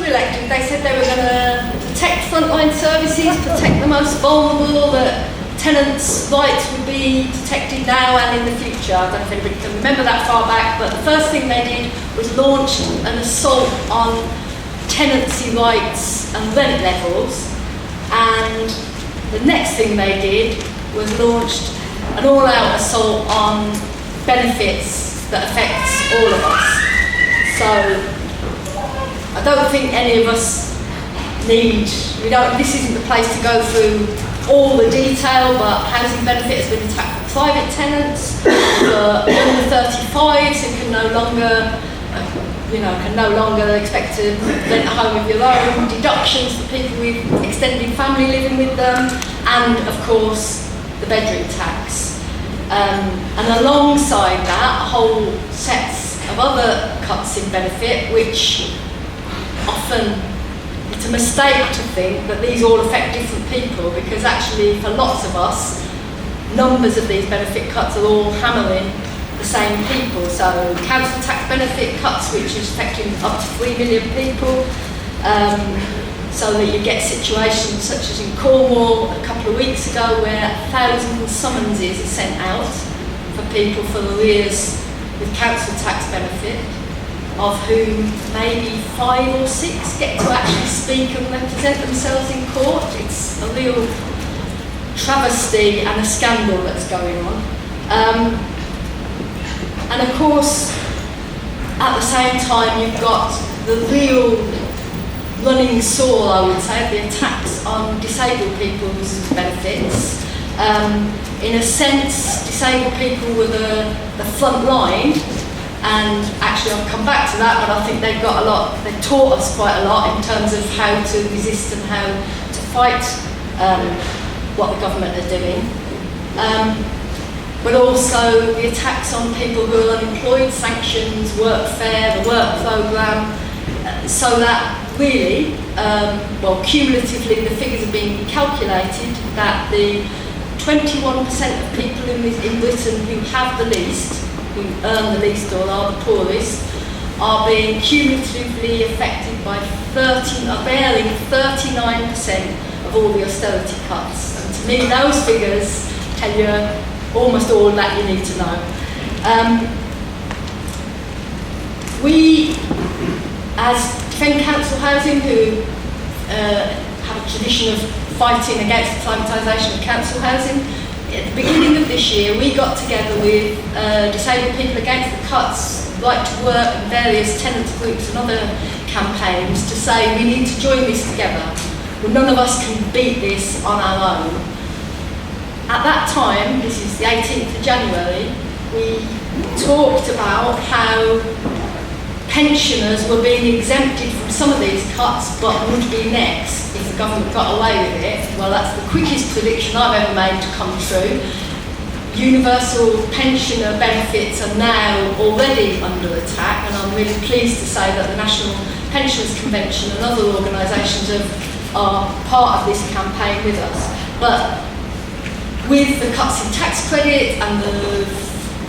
were elected, they said they were going to protect frontline services, protect the most vulnerable, that tenants' rights would be protected now and in the future. I don't know if anybody can remember that far back, but the first thing they did was launch an assault on tenancy rights and rent levels, and the next thing they did was launched an all-out assault on benefits that affects all of us. So I don't think any of us this isn't the place to go through all the detail, but housing benefit has been attacked for private tenants, for under 35s who can no longer expect to rent a home of your own, deductions for people with extended family living with them, and of course the bedroom tax. And alongside that, a whole sets of other cuts in benefit, which often it's a mistake to think that these all affect different people, because actually for lots of us, numbers of these benefit cuts are all hammering the same people. So council tax benefit cuts, which is affecting up to 3 million people, so that you get situations such as in Cornwall a couple of weeks ago where 1,000 summonses are sent out for people for arrears with council tax benefit, of whom maybe 5 or 6 get to actually speak and represent themselves in court. It's a real travesty and a scandal that's going on. And of course, at the same time, you've got the real running sore, I would say, the attacks on disabled people's benefits. In a sense, disabled people were the front line, and actually I'll come back to that, but I think they've taught us quite a lot in terms of how to resist and how to fight what the government are doing. But also the attacks on people who are unemployed, sanctions, workfare, the work programme, so that really, cumulatively the figures are being calculated that the 21% of people in Britain who have the least, who earn the least or are the poorest, are being cumulatively affected by bearing 39% of all the austerity cuts. And to me, those figures tell you almost all that you need to know. We, as Defend Council Housing, who have a tradition of fighting against the privatisation of council housing, at the beginning of this year we got together with Disabled People Against the Cuts, Right to Work and various tenants groups and other campaigns to say we need to join this together. Well, none of us can beat this on our own. At that time, this is the 18th of January, we talked about how pensioners were being exempted from some of these cuts but would be next if the government got away with it. Well, that's the quickest prediction I've ever made to come true. Universal pensioner benefits are now already under attack, and I'm really pleased to say that the National Pensioners Convention and other organisations are part of this campaign with us. But with the cuts in tax credit and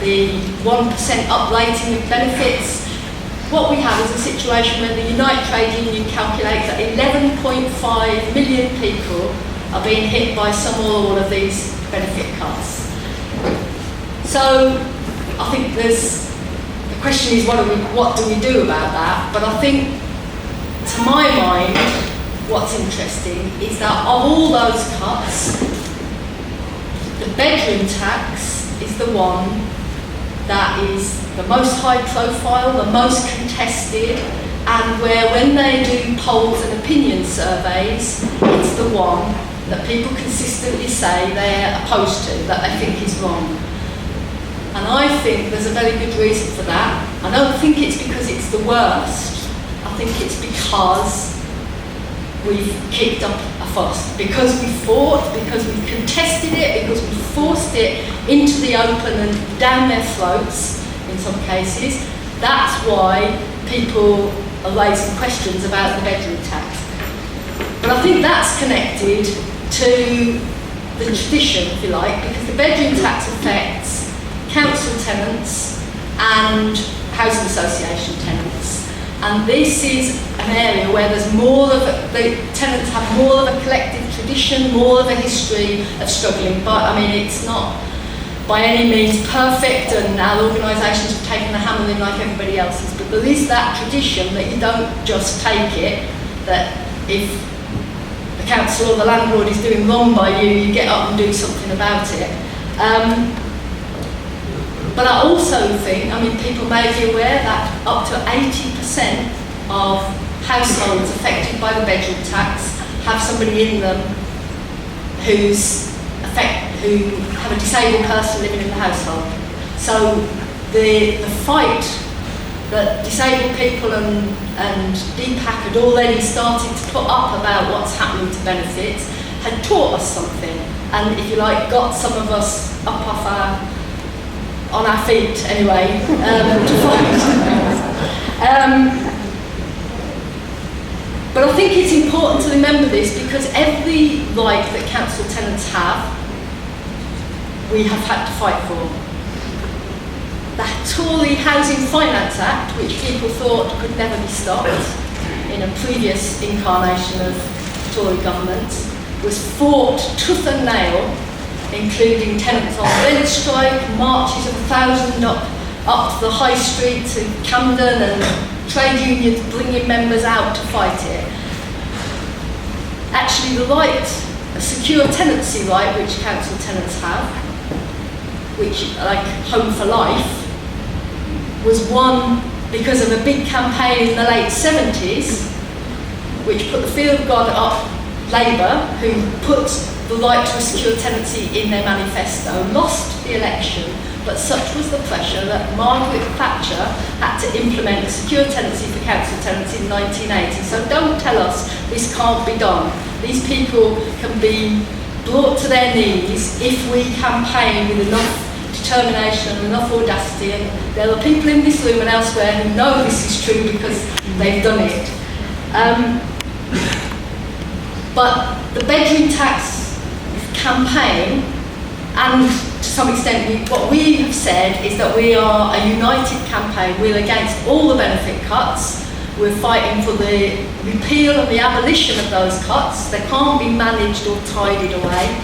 the 1% uprating of benefits, what we have is a situation where the Unite Trade Union calculates that 11.5 million people are being hit by some or all of these benefit cuts. So I think the question is what do we do about that? But I think, to my mind, what's interesting is that of all those cuts, the bedroom tax is the one that is the most high profile, the most contested, and where when they do polls and opinion surveys, it's the one that people consistently say they're opposed to, that they think is wrong. And I think there's a very good reason for that. I don't think it's because it's the worst. I think it's because we've kicked up a fuss, because we fought, because we contested it, because we forced it into the open and down their throats in some cases. That's why people are raising questions about the bedroom tax. But I think that's connected to the tradition, if you like, because the bedroom tax affects council tenants and housing association tenants. And this is an area where there's more of the tenants have more of a collective tradition, more of a history of struggling. But I mean, it's not by any means perfect, and our organisations have taken the hammer in like everybody else's. But there is that tradition that you don't just take it, that if the council or the landlord is doing wrong by you, you get up and do something about it. But I also think, I mean, people may be aware that up to 80% of households affected by the bedroom tax have somebody in them who have a disabled person living in the household. So the fight that disabled people and DPAC had already started to put up about what's happening to benefits had taught us something, and if you like, got some of us up on our feet anyway, to fight. But I think it's important to remember this, because every right that council tenants have, we have had to fight for. The Tory Housing Finance Act, which people thought could never be stopped in a previous incarnation of Tory governments, was fought tooth and nail, including tenants on rent strike, marches of 1,000 up the high street to Camden, and trade unions bringing members out to fight it. Actually, the right, a secure tenancy right, which council tenants have, which, like Home for Life, was won because of a big campaign in the late 70s, which put the fear of God up Labour, who put the right to a secure tenancy in their manifesto, lost the election, but such was the pressure that Margaret Thatcher had to implement a secure tenancy for council tenants in 1980. So don't tell us this can't be done. These people can be brought to their knees if we campaign with enough determination and enough audacity, and there are people in this room and elsewhere who know this is true because they've done it. But the bedroom tax campaign, and to some extent what we have said, is that we are a united campaign. We're against all the benefit cuts. We're fighting for the repeal and the abolition of those cuts. They can't be managed or tidied away.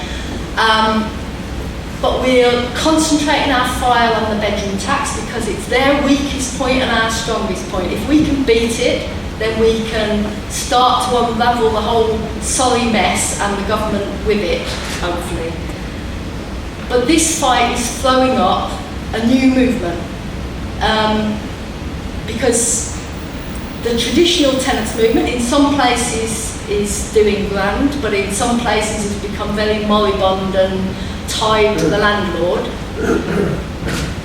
But we're concentrating our fire on the bedroom tax because it's their weakest point and our strongest point. If we can beat it, then we can start to unravel the whole sorry mess, and the government with it, hopefully. But this fight is throwing up a new movement, because the traditional tenants movement in some places is doing grand, but in some places has become very moribund and tied to the landlord.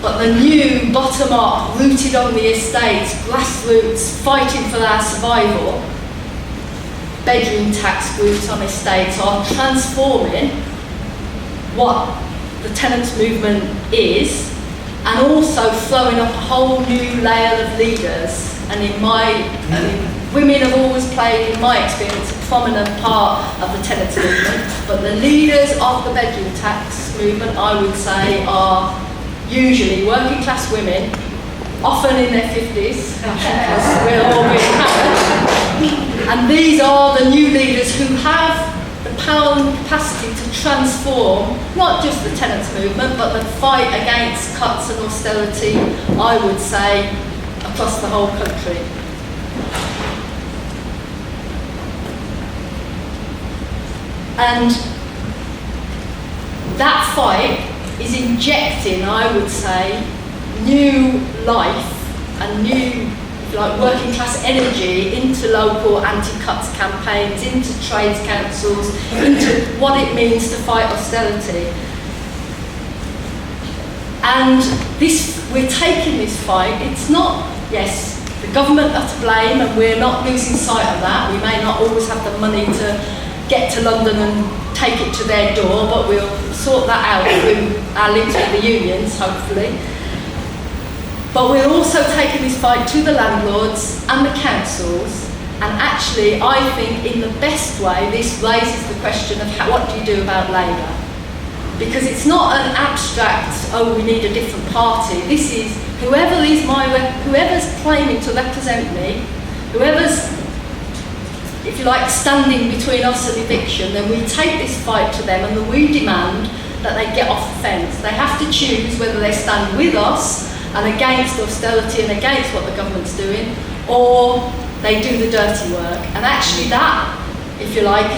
But the new, bottom-up, rooted on the estates, grassroots, fighting for our survival, bedroom tax groups on estates are transforming what the tenants movement is, and also throwing up a whole new layer of leaders. And women have always played, in my experience, a prominent part of the tenants movement, but the leaders of the bedroom tax movement, I would say, are usually working class women, often in their 50s, because we're all being hammered. And these are the new leaders who have the power and capacity to transform not just the tenants movement, but the fight against cuts and austerity, I would say, across the whole country. And that fight is injecting, I would say, new life and new, if you like, working class energy into local anti-cuts campaigns, into trades councils, into what it means to fight austerity. And this, we're taking this fight. It's not, yes, the government are to blame, and we're not losing sight of that. We may not always have the money to get to London and take it to their door, but we'll sort that out through our links with the unions, hopefully. But we're also taking this fight to the landlords and the councils, and actually, I think in the best way, this raises the question of what do you do about Labour? Because it's not an abstract, oh, we need a different party. This is whoever's claiming to represent me whoever's, if you like, standing between us and eviction, then we take this fight to them and then we demand that they get off the fence. They have to choose whether they stand with us and against austerity and against what the government's doing, or they do the dirty work. And actually that, if you like,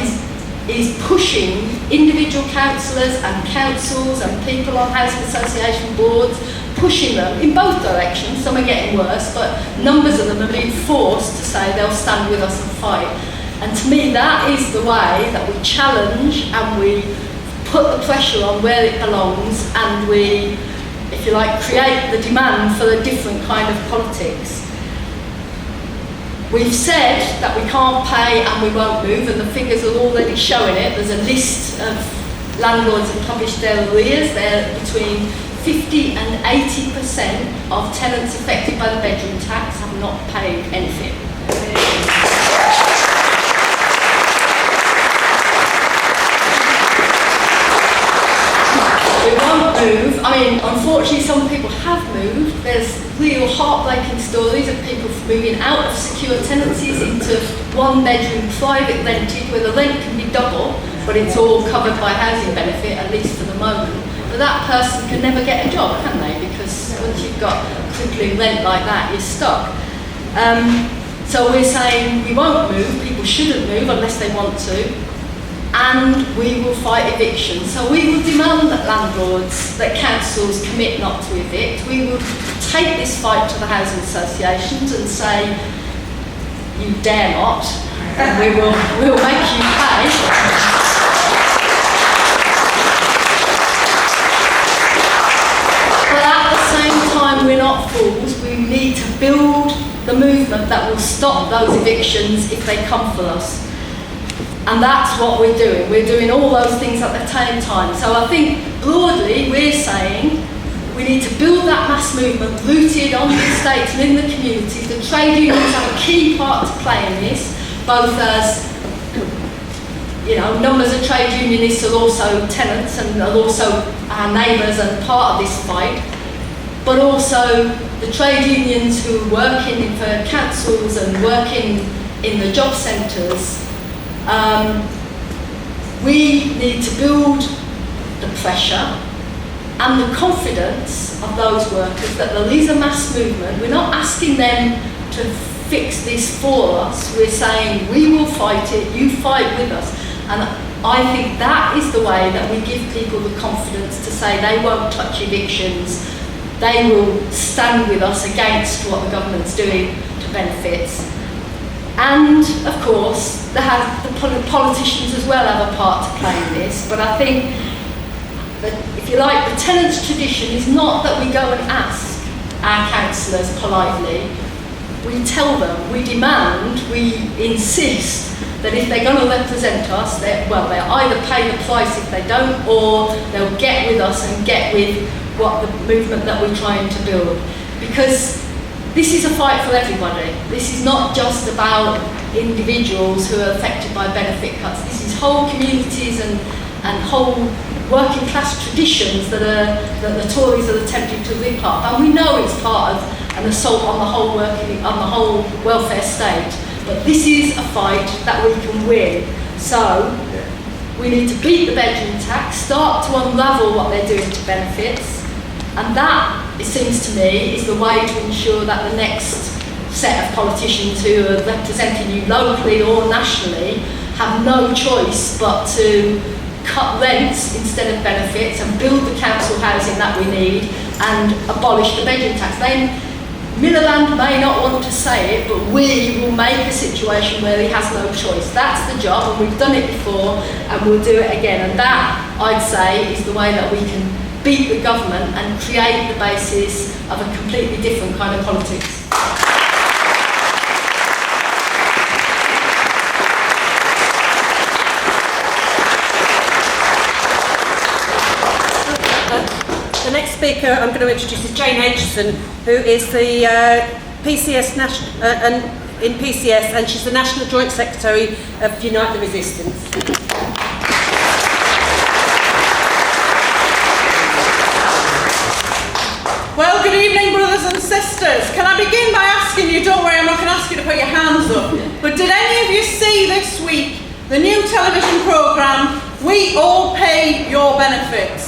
is pushing individual councillors and councils and people on housing association boards, pushing them in both directions. Some are getting worse, but numbers of them are being forced to say they'll stand with us and fight. And to me, that is the way that we challenge and we put the pressure on where it belongs, and we, if you like, create the demand for a different kind of politics. We've said that we can't pay and we won't move, and the figures are already showing it. There's a list of landlords that published their arrears. They're between 50 and 80% of tenants affected by the bedroom tax have not paid anything. We won't move. I mean, unfortunately, some people have moved. There's real heartbreaking stories of people moving out of secure tenancies into one-bedroom private rented, where the rent can be double, but it's all covered by housing benefit, at least for the moment. But that person can never get a job, can they? Because once you've got crippling rent like that, you're stuck. So we're saying we won't move. People shouldn't move unless they want to. And we will fight eviction. So we will demand that landlords, that councils commit not to evict. We will take this fight to the housing associations and say, you dare not, and we'll make you pay. But at the same time, we're not fools. We need to build the movement that will stop those evictions if they come for us. And that's what we're doing. We're doing all those things at the same time. So I think broadly we're saying we need to build that mass movement rooted on the estates and in the communities. The trade unions have a key part to play in this, both as, you know, numbers of trade unionists are also tenants and are also our neighbours and part of this fight, but also the trade unions who are working for councils and working in the job centres. We need to build the pressure and the confidence of those workers that there is a mass movement. We're not asking them to fix this for us. We're saying we will fight it, you fight with us. And I think that is the way that we give people the confidence to say they won't touch evictions. They will stand with us against what the government's doing to benefits. And of course, the politicians as well have a part to play in this, but I think that, if you like, the tenants' tradition is not that we go and ask our councillors politely. We tell them, we demand, we insist that if they're going to represent us, they'll either pay the price if they don't, or they'll get with us and get with what the movement that we're trying to build. Because this is a fight for everybody. This is not just about individuals who are affected by benefit cuts. This is whole communities and whole working class traditions that the Tories are attempting to rip up. And we know it's part of an assault on the whole welfare state. But this is a fight that we can win. So we need to beat the bedroom tax, start to unravel what they're doing to benefits, and that, it seems to me, is the way to ensure that the next set of politicians who are representing you locally or nationally have no choice but to cut rents instead of benefits and build the council housing that we need and abolish the bedroom tax. Then Miliband may not want to say it, but we will make a situation where he has no choice. That's the job, and we've done it before and we'll do it again. And that, I'd say, is the way that we can beat the government and create the basis of a completely different kind of politics. The next speaker I'm going to introduce is Jane Aitchison, who is the PCS in PCS, and she's the National Joint Secretary of Unite the Resistance. Well, good evening, brothers and sisters, can I begin by asking you, don't worry, I'm not going to ask you to put your hands up, but did any of you see this week the new television programme, We All Pay Your Benefits?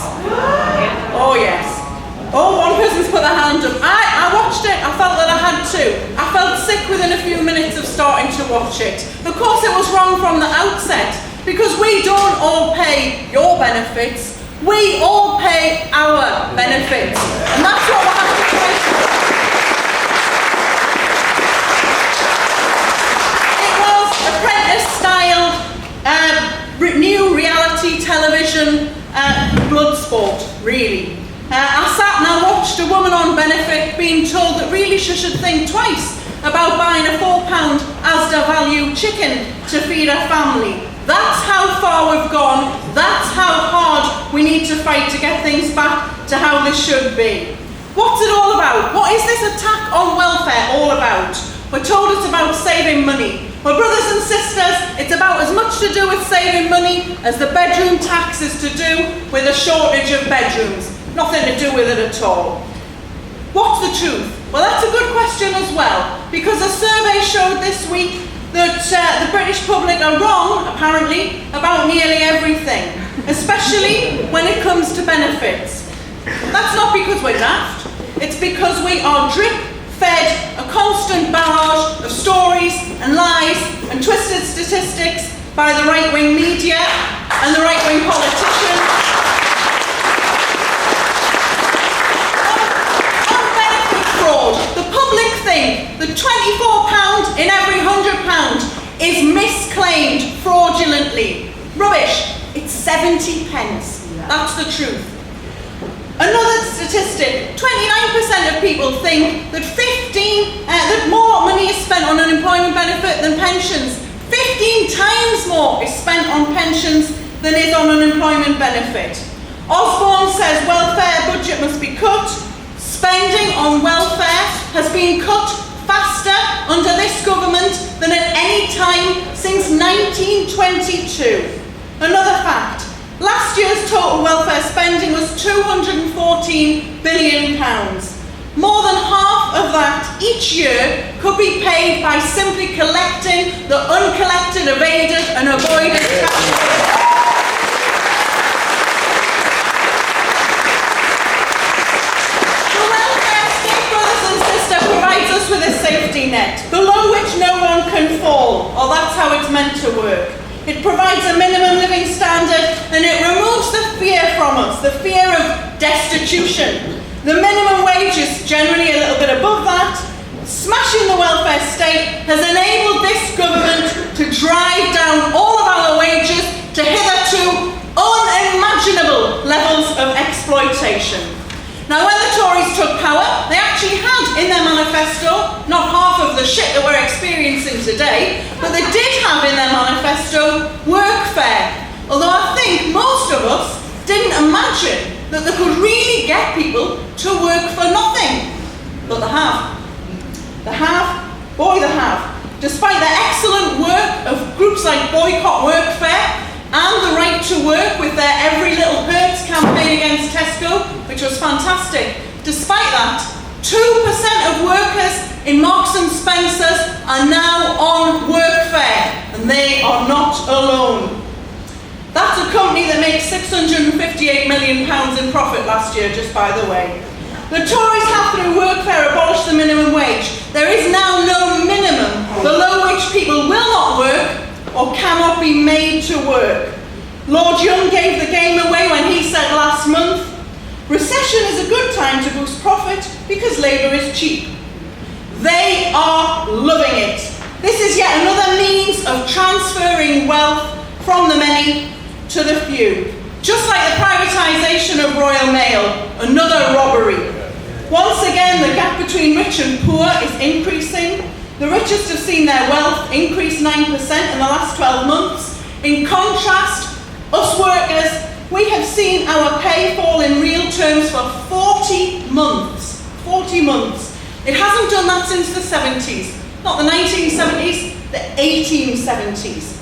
Oh yes. Oh, one person's put their hand up. I watched it, I felt that I had to. I felt sick within a few minutes of starting to watch it. Of course it was wrong from the outset, because we don't all pay your benefits, we all pay our benefits. And that's what we'll have to fight for. It was apprentice-style, new reality television blood sport, really. I sat and I watched a woman on benefit being told that really she should think twice about buying a £4 Asda value chicken to feed her family. That's how far we've gone. That's how hard we need to fight to get things back to how this should be. What's it all about? What is this attack on welfare all about? We're told it's about saving money. Well, brothers and sisters, it's about as much to do with saving money as the bedroom tax is to do with a shortage of bedrooms. Nothing to do with it at all. What's the truth? Well, that's a good question as well, because a survey showed this week that the British public are wrong, apparently, about nearly everything, especially when it comes to benefits. That's not because we're daft, it's because we are drip-fed a constant barrage of stories and lies and twisted statistics by the right-wing media and the right-wing politicians. The public think that £24 in every £100 is misclaimed fraudulently. Rubbish. It's 70 pence. That's the truth. Another statistic, 29% of people think that that more money is spent on unemployment benefit than pensions. 15 times more is spent on pensions than is on unemployment benefit. Osborne says welfare budget must be cut. Spending on welfare has been cut faster under this government than at any time since 1922. Another fact, last year's total welfare spending was £214 billion. More than half of that each year could be paid by simply collecting the uncollected, evaded and avoided taxes. Provides us with a safety net, below which no one can fall, or that's how it's meant to work. It provides a minimum living standard and it removes the fear from us, the fear of destitution. The minimum wage is generally a little bit above that. Smashing the welfare state has enabled this government to drive down all of our wages to hitherto unimaginable levels of exploitation. Now, when the Tories took power, they actually had in their manifesto not half of the shit that we're experiencing today, but they did have in their manifesto workfare. Although I think most of us didn't imagine that they could really get people to work for nothing. But they have. They have. Boy, they have. Despite the excellent work of groups like Boycott Workfare, and the Right to Work with their Every Little Hurts campaign against Tesco, which was fantastic. Despite that, 2% of workers in Marks and Spencer's are now on workfare, and they are not alone. That's a company that makes £658 million in profit last year, just by the way. The Tories have, through workfare, abolished the minimum wage. There is now no minimum below which people will not work or cannot be made to work. Lord Young gave the game away when he said last month, recession is a good time to boost profit because labour is cheap. They are loving it. This is yet another means of transferring wealth from the many to the few. Just like the privatisation of Royal Mail, another robbery. Once again, the gap between rich and poor is increasing. The richest have seen their wealth increase 9% in the last 12 months. In contrast, us workers, we have seen our pay fall in real terms for 40 months. 40 months. It hasn't done that since the 70s. Not the 1970s, the 1870s.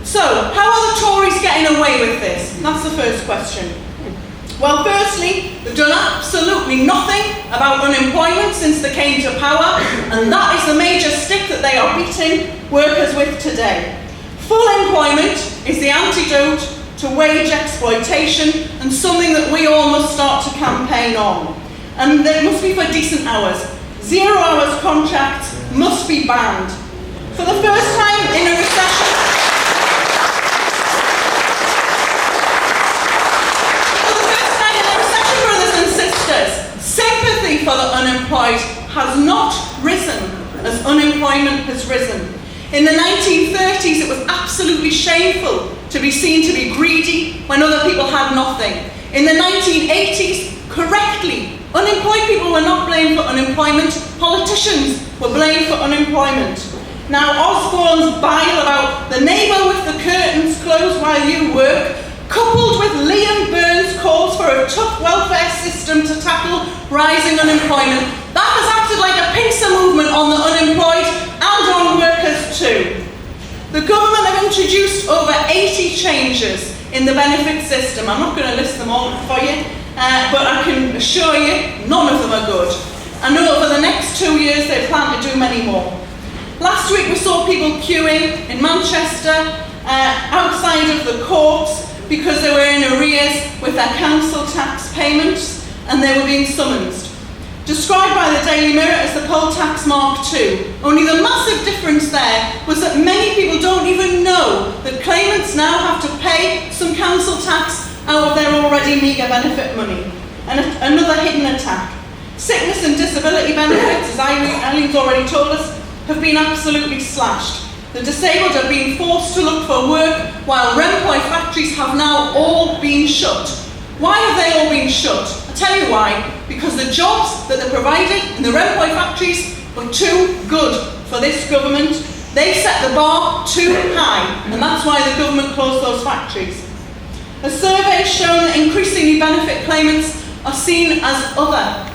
So, how are the Tories getting away with this? That's the first question. Well, firstly, they've done absolutely nothing about unemployment since they came to power, and that is the major stick that they are beating workers with today. Full employment is the antidote to wage exploitation and something that we all must start to campaign on. And it must be for decent hours. 0 hours contracts must be banned. For the first time in a recession, brothers and sisters, sympathy for the unemployed has not risen as unemployment has risen. In the 1930s, it was absolutely shameful to be seen to be greedy when other people had nothing. In the 1980s, correctly, unemployed people were not blamed for unemployment, politicians were blamed for unemployment. Now, Osborne's bile about the neighbour with the curtains closed while you work, coupled with Liam Burns' calls for a tough welfare system to tackle rising unemployment, that has acted like a pincer movement on the unemployed and on workers too. The government have introduced over 80 changes in the benefit system. I'm not going to list them all for you, but I can assure you none of them are good. And over the next 2 years they plan to do many more. Last week we saw people queuing in Manchester outside of the courts because they were in arrears with their council tax payments and they were being summoned. Described by the Daily Mirror as the poll tax Mark II. Only the massive difference there was that many people don't even know that claimants now have to pay some council tax out of their already meagre benefit money. And another hidden attack. Sickness and disability benefits, as Eileen's already told us, have been absolutely slashed. The disabled are being forced to look for work while Remploy factories have now all been shut. Why have they all been shut? I'll tell you why. Because the jobs that they provided in the Remploy factories were too good for this government. They set the bar too high, and that's why the government closed those factories. A survey has shown that increasingly benefit claimants are seen as other,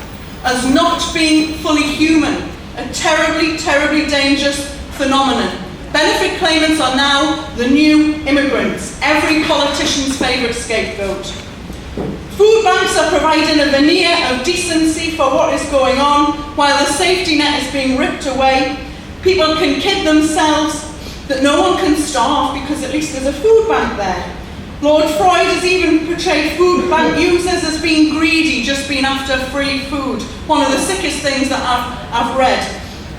as not being fully human, a terribly, terribly dangerous phenomenon. Benefit claimants are now the new immigrants, every politician's favourite scapegoat. Food banks are providing a veneer of decency for what is going on, while the safety net is being ripped away. People can kid themselves that no one can starve because at least there's a food bank there. Lord Freud has even portrayed food bank users as being greedy, just being after free food. One of the sickest things that I've read.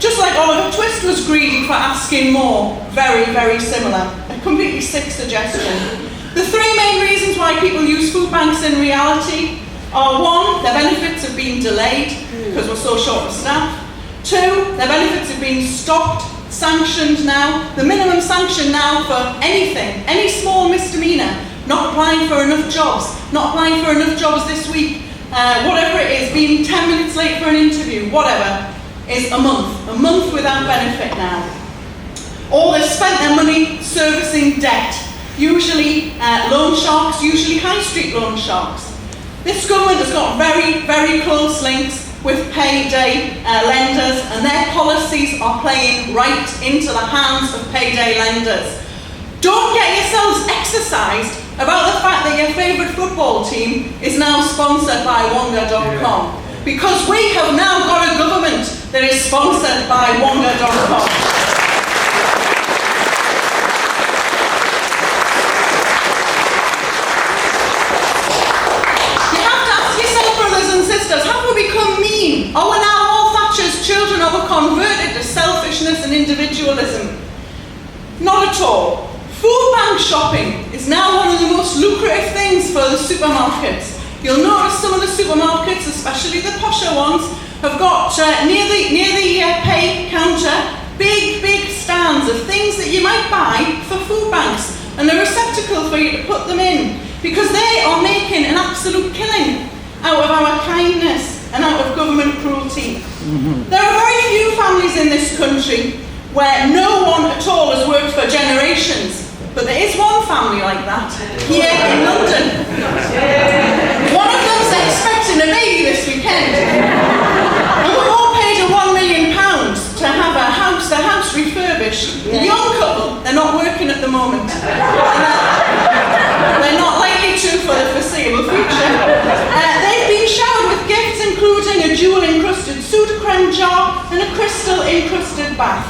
Just like Oliver Twist was greedy for asking more. Very, very similar. A completely sick suggestion. The three main reasons why people use food banks in reality are: one, their benefits have been delayed because we're so short of staff. Two, their benefits have been stopped, sanctioned now. The minimum sanction now for anything, any small misdemeanour, not applying for enough jobs, not applying for enough jobs this week, whatever it is, being 10 minutes late for an interview, whatever, is a month without benefit now. Or they've spent their money servicing debt, usually loan sharks, usually high street loan sharks. This government has got very, very close links with payday lenders, and their policies are playing right into the hands of payday lenders. Don't get yourselves exercised about the fact that your favourite football team is now sponsored by Wonga.com, because we have now got a government that is sponsored by Wonga.com. You have to ask yourself, brothers and sisters, have we become mean? Are we now all Thatcher's children? Are we converted to selfishness and individualism? Not at all. Food bank shopping is now one of the most lucrative things for the supermarkets. You'll notice some of the supermarkets, especially the posher ones, have got near the pay counter big stands of things that you might buy for food banks, and a receptacle for you to put them in, because they are making an absolute killing out of our kindness and out of government cruelty. There are very few families in this country where no one at all has worked for generations. But there is one family like that here in London. One of them's expecting a baby this weekend. And we've all paid her £1 million to have their house refurbished. The young couple, they're not working at the moment. They're not likely to for the foreseeable future. They've been showered with gifts, including a jewel-encrusted Sudocrem jar and a crystal-encrusted bath.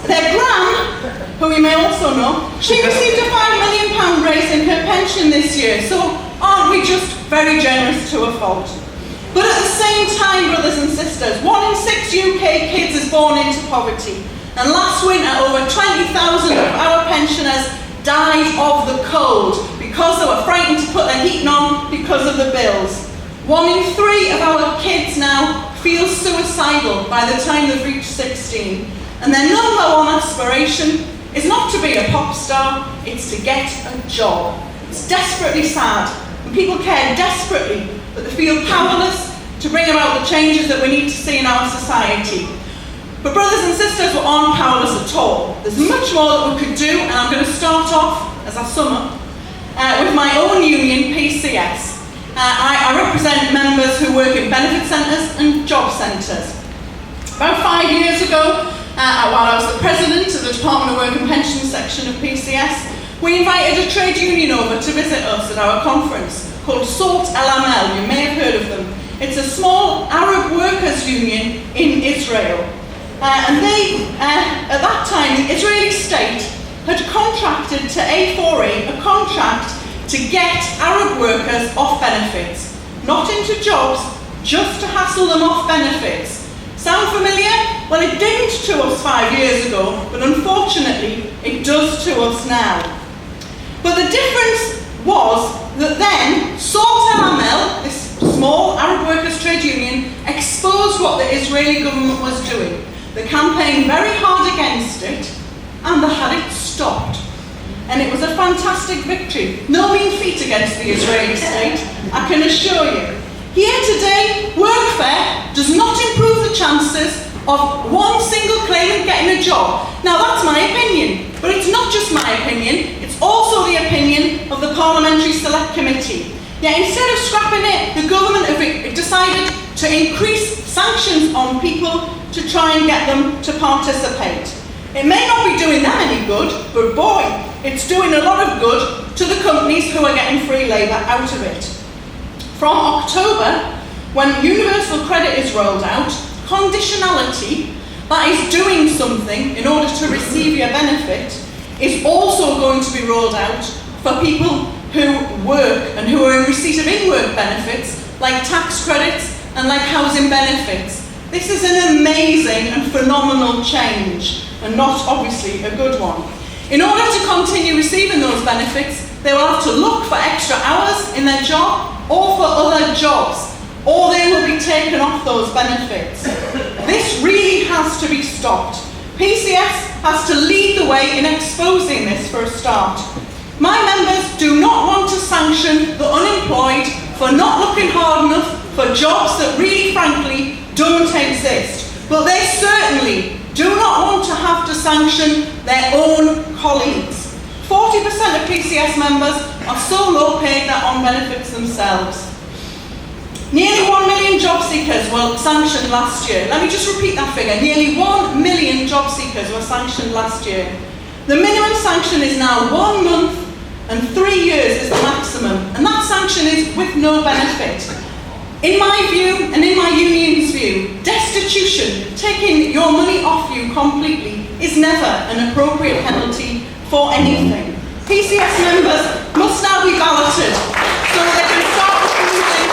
Their gran, who we may also know, she received a £5 million raise in her pension this year, so aren't we just very generous to a fault? But at the same time, brothers and sisters, 1 in 6 UK kids is born into poverty. And last winter, over 20,000 of our pensioners died of the cold because they were frightened to put their heating on because of the bills. 1 in 3 of our kids now feel suicidal by the time they've reached 16. And their number one aspiration is not to be a pop star, it's to get a job. It's desperately sad, and people care desperately, but they feel powerless to bring about the changes that we need to see in our society. But brothers and sisters, we aren't powerless at all. There's much more that we could do, and I'm going to start off, as I sum up, with my own union, PCS. I represent members who work in benefit centres and job centres. About 5 years ago, while I was the president of the Department of Work and Pensions section of PCS, we invited a trade union over to visit us at our conference called SALT LML. You may have heard of them. It's a small Arab workers' union in Israel. And they, at that time, the Israeli state had contracted to A4A a contract to get Arab workers off benefits. Not into jobs, just to hassle them off benefits. Sound familiar? Well, it didn't to us 5 years ago, but unfortunately, it does to us now. But the difference was that then, SALT LML, this small Arab workers' trade union, exposed what the Israeli government was doing. They campaigned very hard against it, and they had it stopped. And it was a fantastic victory. No mean feat against the Israeli state, I can assure you. Here today, workfare does not improve the chances of one single claimant getting a job. Now that's my opinion, but it's not just my opinion, it's also the opinion of the Parliamentary Select Committee. Yet instead of scrapping it, the government have decided to increase sanctions on people to try and get them to participate. It may not be doing them any good, but boy, it's doing a lot of good to the companies who are getting free labour out of it. From October, when universal credit is rolled out, conditionality, that is doing something in order to receive your benefit, is also going to be rolled out for people who work and who are in receipt of in-work benefits, like tax credits and like housing benefits. This is an amazing and phenomenal change, and not obviously a good one. In order to continue receiving those benefits, they will have to look for extra hours in their job or for other jobs, or they will be taken off those benefits. This really has to be stopped. PCS has to lead the way in exposing this for a start. My members do not want to sanction the unemployed for not looking hard enough for jobs that really, frankly, don't exist. But they certainly do not want to have to sanction their own colleagues. 40% of PCS members are so low paid they're on benefits themselves. Nearly 1 million job seekers were sanctioned last year. Let me just repeat that figure. Nearly 1 million job seekers were sanctioned last year. The minimum sanction is now 1 month and 3 years is the maximum. And that sanction is with no benefit. In my view, and in my union's view, destitution, taking your money off you completely, is never an appropriate penalty for anything. PCS members must now be balloted so that they can start refusing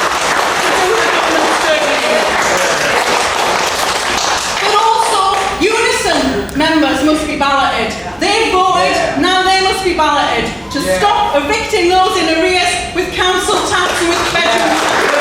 to do the government's dirty work. But also, Unison members must be balloted. They voted, now they must be balloted to stop evicting those in arrears with council tax and with federal tax.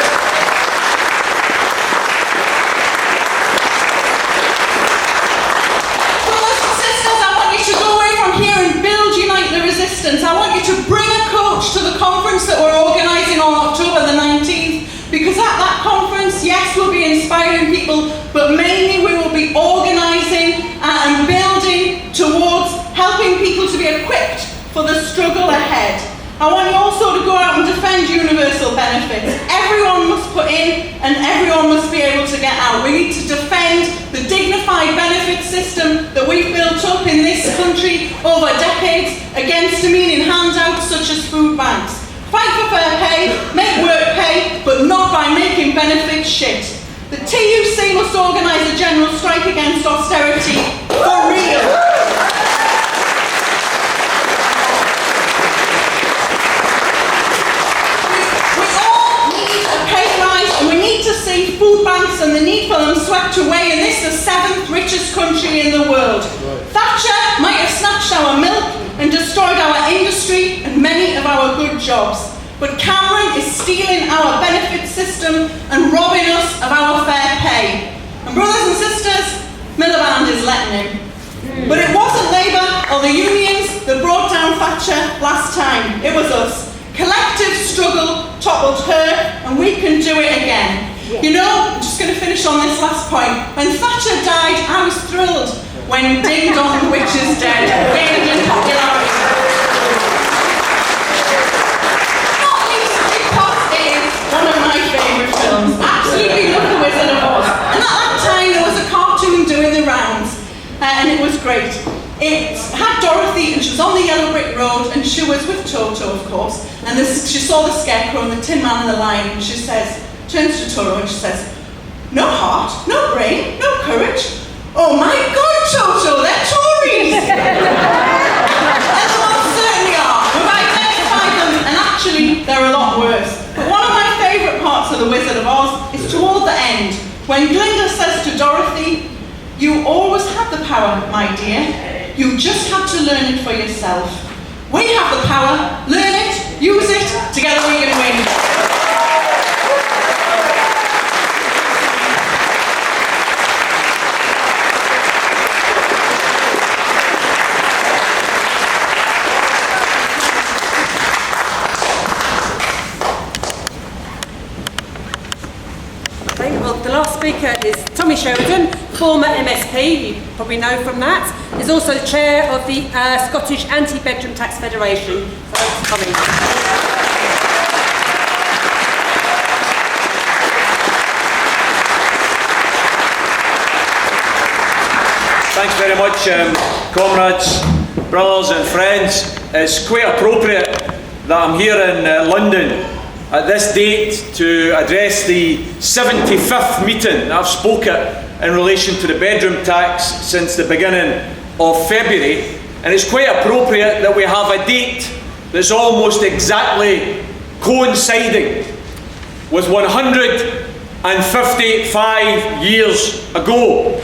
I want you to bring a coach to the conference that we're organising on October the 19th, because at that conference, yes, we'll be inspiring people, but mainly we will be organising and building towards helping people to be equipped for the struggle ahead. I want you also to go out and defend universal benefits. Everyone must put in and everyone must be able to get out. We need to defend the dignified benefit system that we've built up in this country over decades against demeaning handouts such as food banks. Fight for fair pay, make work pay, but not by making benefits shit. The TU organise a general strike against austerity for real. To see food banks and the need for them swept away, and this is the 7th richest country in the world. Thatcher might have snatched our milk and destroyed our industry and many of our good jobs, but Cameron is stealing our benefit system and robbing us of our fair pay. And brothers and sisters, Miliband is letting him. But it wasn't Labour or the unions that brought down Thatcher last time, it was us. Collective struggle toppled her, and we can do it again. You know, I'm just going to finish on this last point. When Thatcher died, I was thrilled. When Ding Dong the Witch is dead, gained in popularity. Not least because it is one of my favourite films. Absolutely love The Wizard of Oz. And at that time, there was a cartoon doing the rounds, and it was great. It had Dorothy, and she was on the yellow brick road, and she was with Toto, of course, and she saw the Scarecrow and the Tin Man and the Lion, and she says, turns to Toto and she says, no heart, no brain, no courage. Oh my God, Toto, they're Tories! And the ones certainly are. We've identified them, and actually, they're a lot worse. But one of my favourite parts of The Wizard of Oz is toward the end, when Glinda says to Dorothy, you always had the power, my dear. You just have to learn it for yourself. We have the power, learn it, use it, together we can win. Well, the last speaker is Tommy Sheridan, former MSP, you probably know from that. Is also chair of the Scottish Anti-Bedroom Tax Federation. So, Tommy. Thanks very much, comrades, brothers and friends. It's quite appropriate that I'm here in London at this date to address the 75th meeting I've spoken in relation to the bedroom tax since the beginning of February, and it's quite appropriate that we have a date that's almost exactly coinciding with 155 years ago.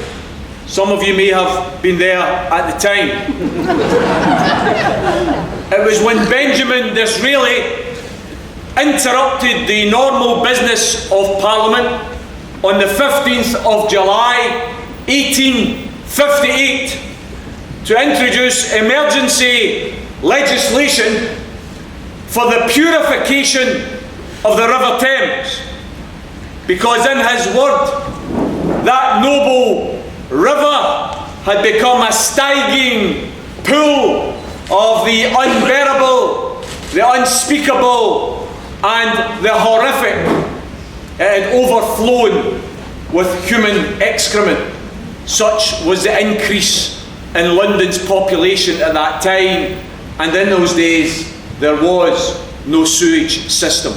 Some of you may have been there at the time. It was when Benjamin Disraeli interrupted the normal business of Parliament on the 15th of July 1858 to introduce emergency legislation for the purification of the River Thames, because in his word, that noble river had become a stygian pool of the unbearable, the unspeakable, and the horrific. It had overflown with human excrement. Such was the increase in London's population at that time, and in those days there was no sewage system.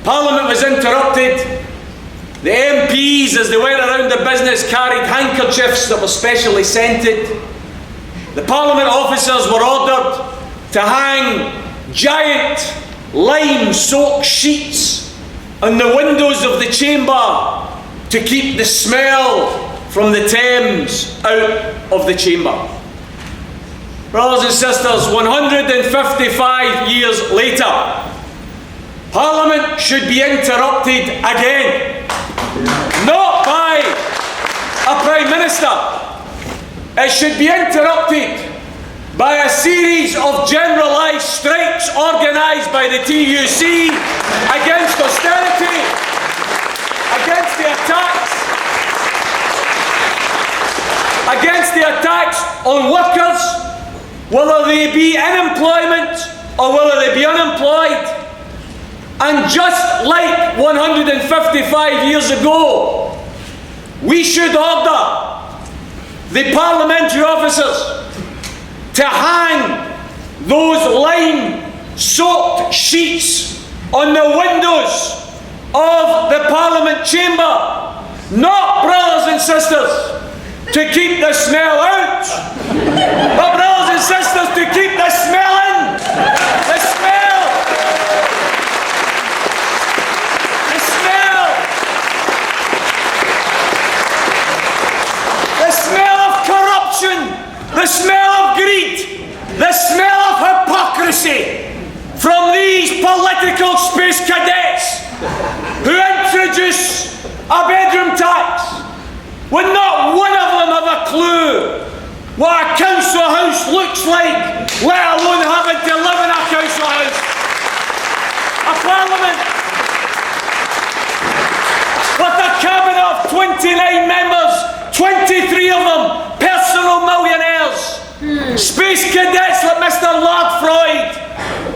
Parliament was interrupted. The MPs, as they went around the business, carried handkerchiefs that were specially scented. The Parliament officers were ordered to hang giant lime-soaked sheets on the windows of the chamber to keep the smell from the Thames out of the chamber. Brothers and sisters, 155 years later, Parliament should be interrupted again. Not by a Prime Minister. It should be interrupted by a series of generalised strikes organised by the TUC against austerity, against the attacks on workers, whether they be in employment or whether they be unemployed. And just like 155 years ago, we should order the parliamentary officers to hang those lime-soaked sheets on the windows of the Parliament chamber, not sisters, to keep the smell out. But brothers and sisters, to keep the smell in. The smell. The smell. The smell of corruption. The smell of greed. The smell of hypocrisy from these political space cadets who introduce a bedroom tax when not one of them have a clue what a council house looks like, let alone having to live in a council house. A parliament with a cabinet of 29 members, 23 of them personal millionaires, space cadets like Mr. Lord Freud.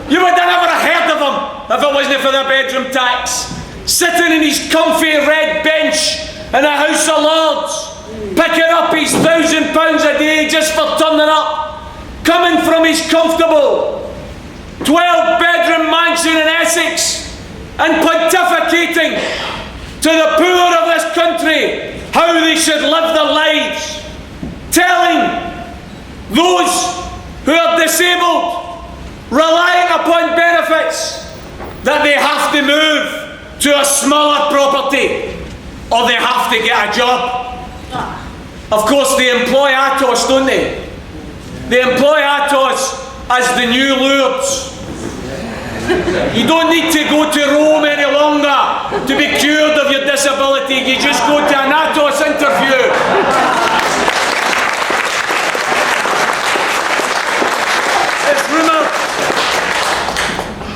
You would have never heard of him if it wasn't for the bedroom tax. Sitting in his comfy red bench in a House of Lords, picking up his £1,000 a day just for turning up, coming from his comfortable 12-bedroom mansion in Essex and pontificating to the poor of this country how they should live their lives, telling those who are disabled, relying upon benefits, that they have to move to a smaller property or they have to get a job. Of course, they employ Atos, don't they? They employ Atos as the new Lourdes. You don't need to go to Rome any longer to be cured of your disability. You just go to an Atos interview.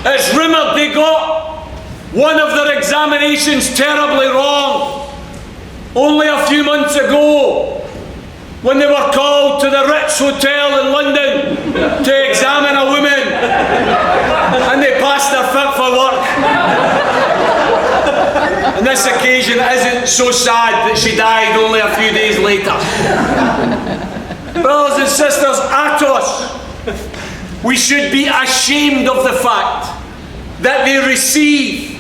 It's rumoured they got one of their examinations terribly wrong only a few months ago when they were called to the Ritz Hotel in London to examine a woman and they passed their fit for work. And this occasion isn't so sad that she died only a few days later. Brothers and sisters, Atos, we should be ashamed of the fact that they receive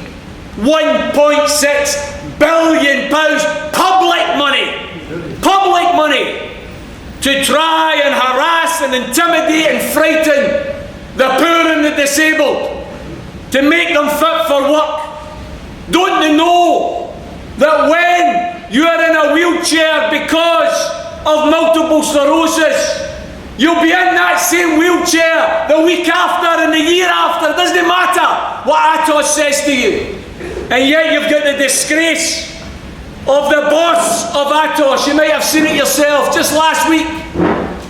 £1.6 billion public money to try and harass and intimidate and frighten the poor and the disabled, to make them fit for work. Don't they know that when you are in a wheelchair because of multiple sclerosis, you'll be in that same wheelchair the week after and the year after? It doesn't matter what Atos says to you. And yet you've got the disgrace of the boss of Atos. You might have seen it yourself just last week,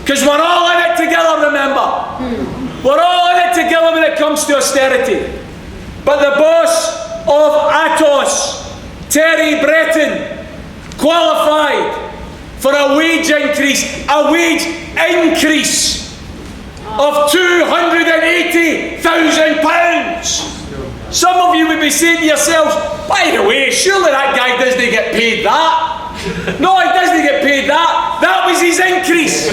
because we're all in it together, remember. We're all in it together when it comes to austerity. But the boss of Atos, Terry Breton, qualified for a wage increase of £280,000. Some of you would be saying to yourselves, by the way, surely that guy doesn't get paid that. No, he doesn't get paid that. That was his increase.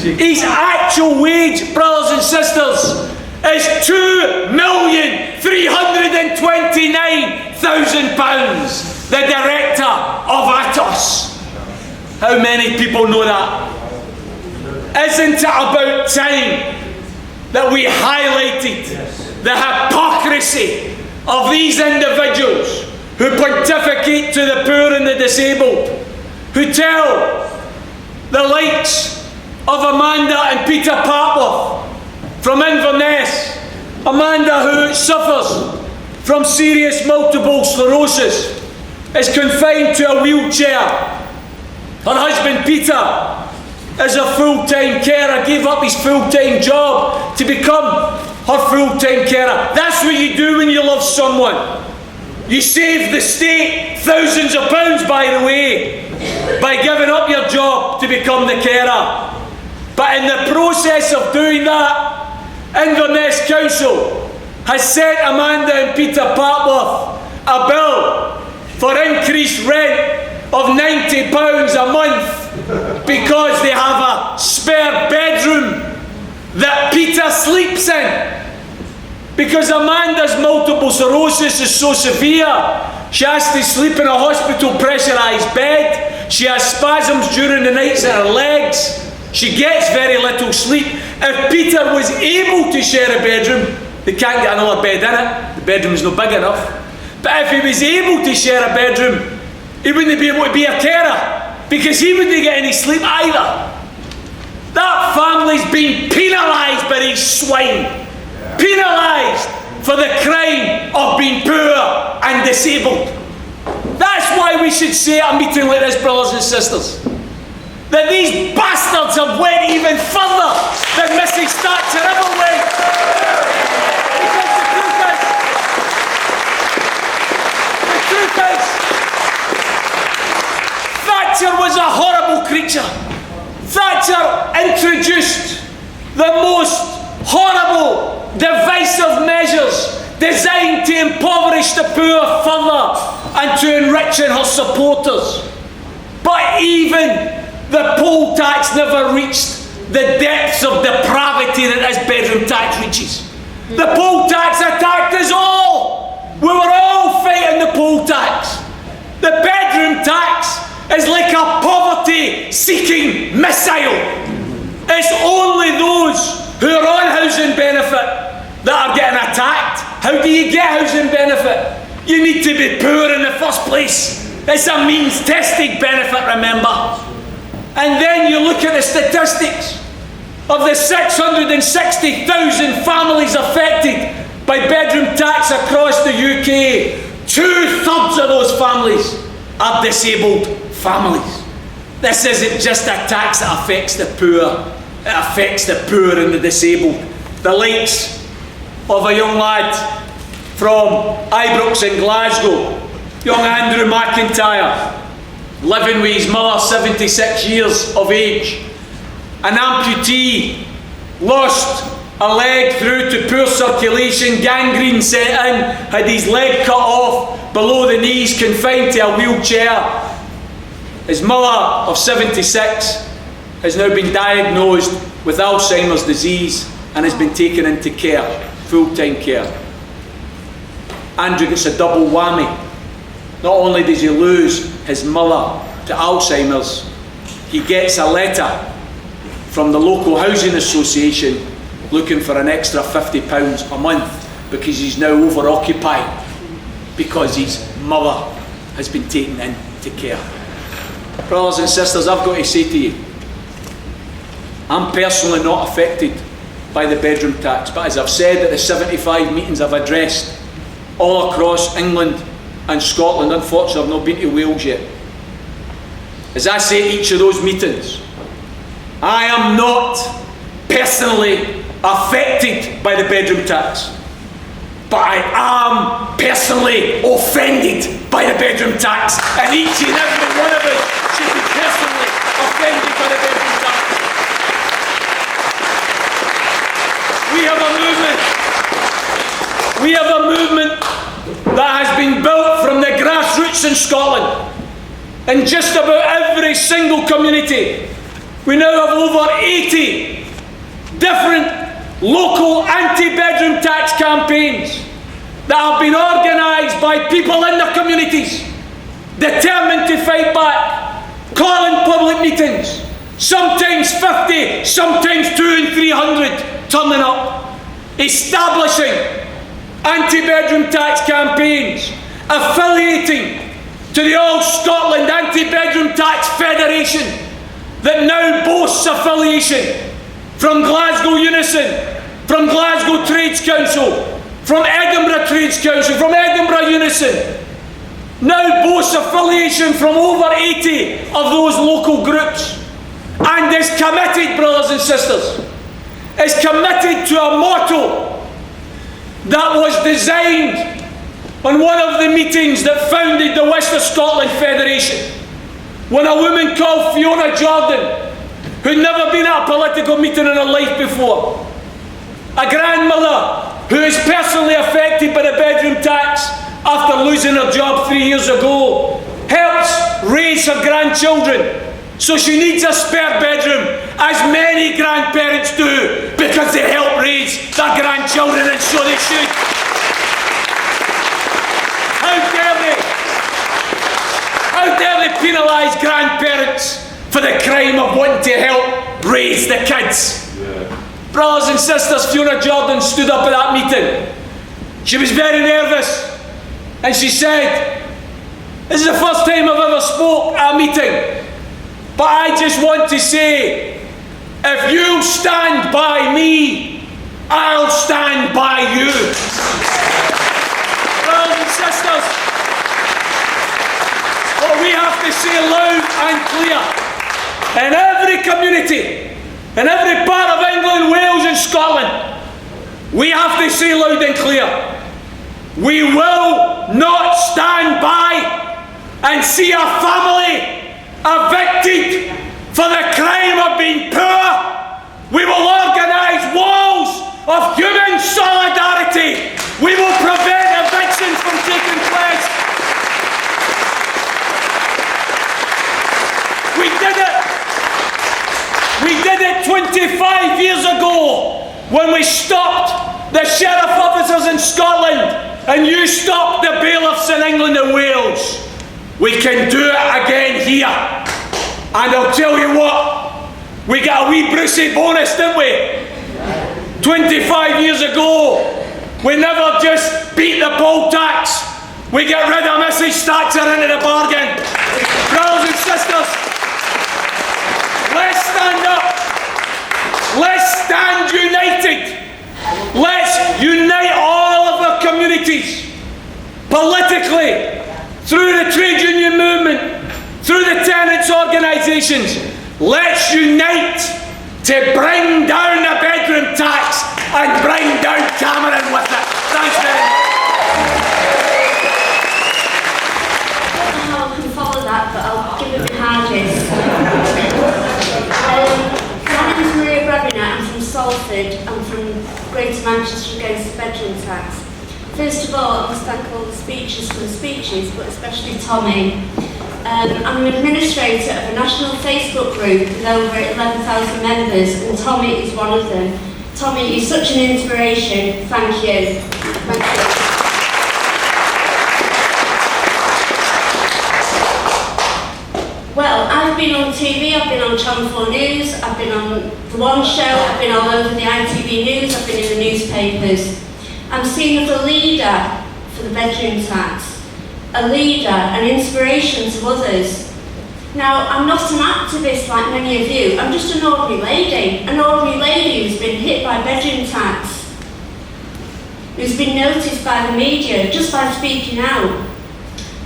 His actual wage, brothers and sisters, is £2,329,000. The director of Atos. How many people know that? Isn't it about time that we highlighted the hypocrisy of these individuals who pontificate to the poor and the disabled, who tell the likes of Amanda and Peter Papworth from Inverness, Amanda who suffers from serious multiple sclerosis, is confined to a wheelchair. Her husband Peter is a full-time carer, gave up his full-time job to become her full-time carer. That's what you do when you love someone. You save the state thousands of pounds, by the way, by giving up your job to become the carer. But in the process of doing that, Inverness Council has sent Amanda and Peter Papworth a bill for increased rent of £90 a month because they have a spare bedroom that Peter sleeps in. Because Amanda's multiple sclerosis is so severe, she has to sleep in a hospital pressurised bed. She She has spasms during the nights in her legs. She gets very little sleep. If Peter was able to share a bedroom, they can't get another bed in it. The bedroom's not big enough. But if he was able to share a bedroom, he wouldn't be able to be a carer, because he wouldn't get any sleep either. That family's been penalised by these swine. Penalised for the crime of being poor and disabled. That's why we should say at a meeting like this, brothers and sisters, that these bastards have went even further than Mrs. Thatcher ever went. Because the truth is, Thatcher was a horrible creature. Thatcher introduced the most horrible, divisive measures designed to impoverish the poor further and to enrich her supporters. But even the poll tax never reached the depths of depravity that this bedroom tax reaches. The poll tax attacked us all. We were all fighting the poll tax. The bedroom tax is like a poverty-seeking missile. It's only those who are on housing benefit that are getting attacked. How do you get housing benefit? You need to be poor in the first place. It's a means-tested benefit, remember. And then you look at the statistics of the 660,000 families affected by bedroom tax across the UK. 2/3 of those families are disabled families. This isn't just a tax that affects the poor. It affects the poor and the disabled. The likes of a young lad from Ibrox in Glasgow, young Andrew McIntyre, living with his mother, 76 years of age. An amputee, lost a leg through to poor circulation, gangrene set in, had his leg cut off below the knees, confined to a wheelchair. His mother of 76 has now been diagnosed with Alzheimer's disease and has been taken into care, full-time care. Andrew gets a double whammy. Not only does he lose his mother to Alzheimer's, he gets a letter from the local housing association looking for an extra £50 a month because he's now over-occupied because his mother has been taken into care. Brothers and sisters, I've got to say to you, I'm personally not affected by the bedroom tax, but as I've said at the 75 meetings I've addressed all across England and Scotland, unfortunately I've not been to Wales yet. As I say at each of those meetings, I am not personally affected by the bedroom tax, but I am personally offended by the bedroom tax, and each and every one of us should be personally offended by the bedroom tax. We have a movement that has been built from the grassroots in Scotland. In just about every single community, we now have over 80 different local anti-bedroom tax campaigns that have been organised by people in their communities, determined to fight back, calling public meetings, sometimes 50, sometimes 200 and 300 turning up, establishing anti-bedroom tax campaigns, affiliating to the All Scotland Anti-Bedroom Tax Federation that now boasts affiliation from Glasgow Unison, from Glasgow Trades Council, from Edinburgh Trades Council, from Edinburgh Unison, now boasts affiliation from over 80 of those local groups, and is committed, brothers and sisters, is committed to a motto that was designed on one of the meetings that founded the West of Scotland Federation, when a woman called Fiona Jordan, who'd never been at a political meeting in her life before, a grandmother who is personally affected by the bedroom tax after losing her job 3 years ago, helps raise her grandchildren, so she needs a spare bedroom, as many grandparents do, because they help raise their grandchildren, and so they should. How dare they penalise grandparents for the crime of wanting to help raise the kids. Brothers and sisters, Fiona Jordan stood up at that meeting. She was very nervous and she said, "This is the first time I've ever spoke at a meeting, but I just want to say, if you stand by me, I'll stand by you." Brothers and sisters, what we have to say loud and clear in every community, in every part of England, Wales and Scotland, we have to say loud and clear, we will not stand by and see a family evicted for the crime of being poor. We will organise walls of human solidarity. We will prevent evictions from taking place. We did it 25 years ago when we stopped the sheriff officers in Scotland and you stopped the bailiffs in England and Wales. We can do it again here. And I'll tell you what, we got a wee Brucey bonus, didn't we? 25 years ago, we never just beat the poll tax. We get rid of Mrs. Thatcher into the bargain. Brothers and sisters, let's stand up. Let's stand united. Let's unite all of our communities politically, through the trade union movement, through the tenants' organisations. Let's unite to bring down the bedroom tax and bring down Cameron with it. Thanks very much. I don't know how I can follow that, but I'll give it my hardest. My name is Maria Brabiner. I'm from Salford. I'm from Greater Manchester against the bedroom tax. First of all, I must thank all the speeches for the speeches, but especially Tommy. I'm an administrator of a national Facebook group with over 11,000 members, and Tommy is one of them. Tommy, you're such an inspiration. Thank you. Thank you. Well, I've been on TV, I've been on Channel 4 News, I've been on The One Show, I've been all over the ITV News, I've been in the newspapers. I'm seen as a leader for the bedroom tax, a leader, an inspiration to others. Now, I'm not an activist like many of you, I'm just an ordinary lady who's been hit by bedroom tax, who's been noticed by the media just by speaking out.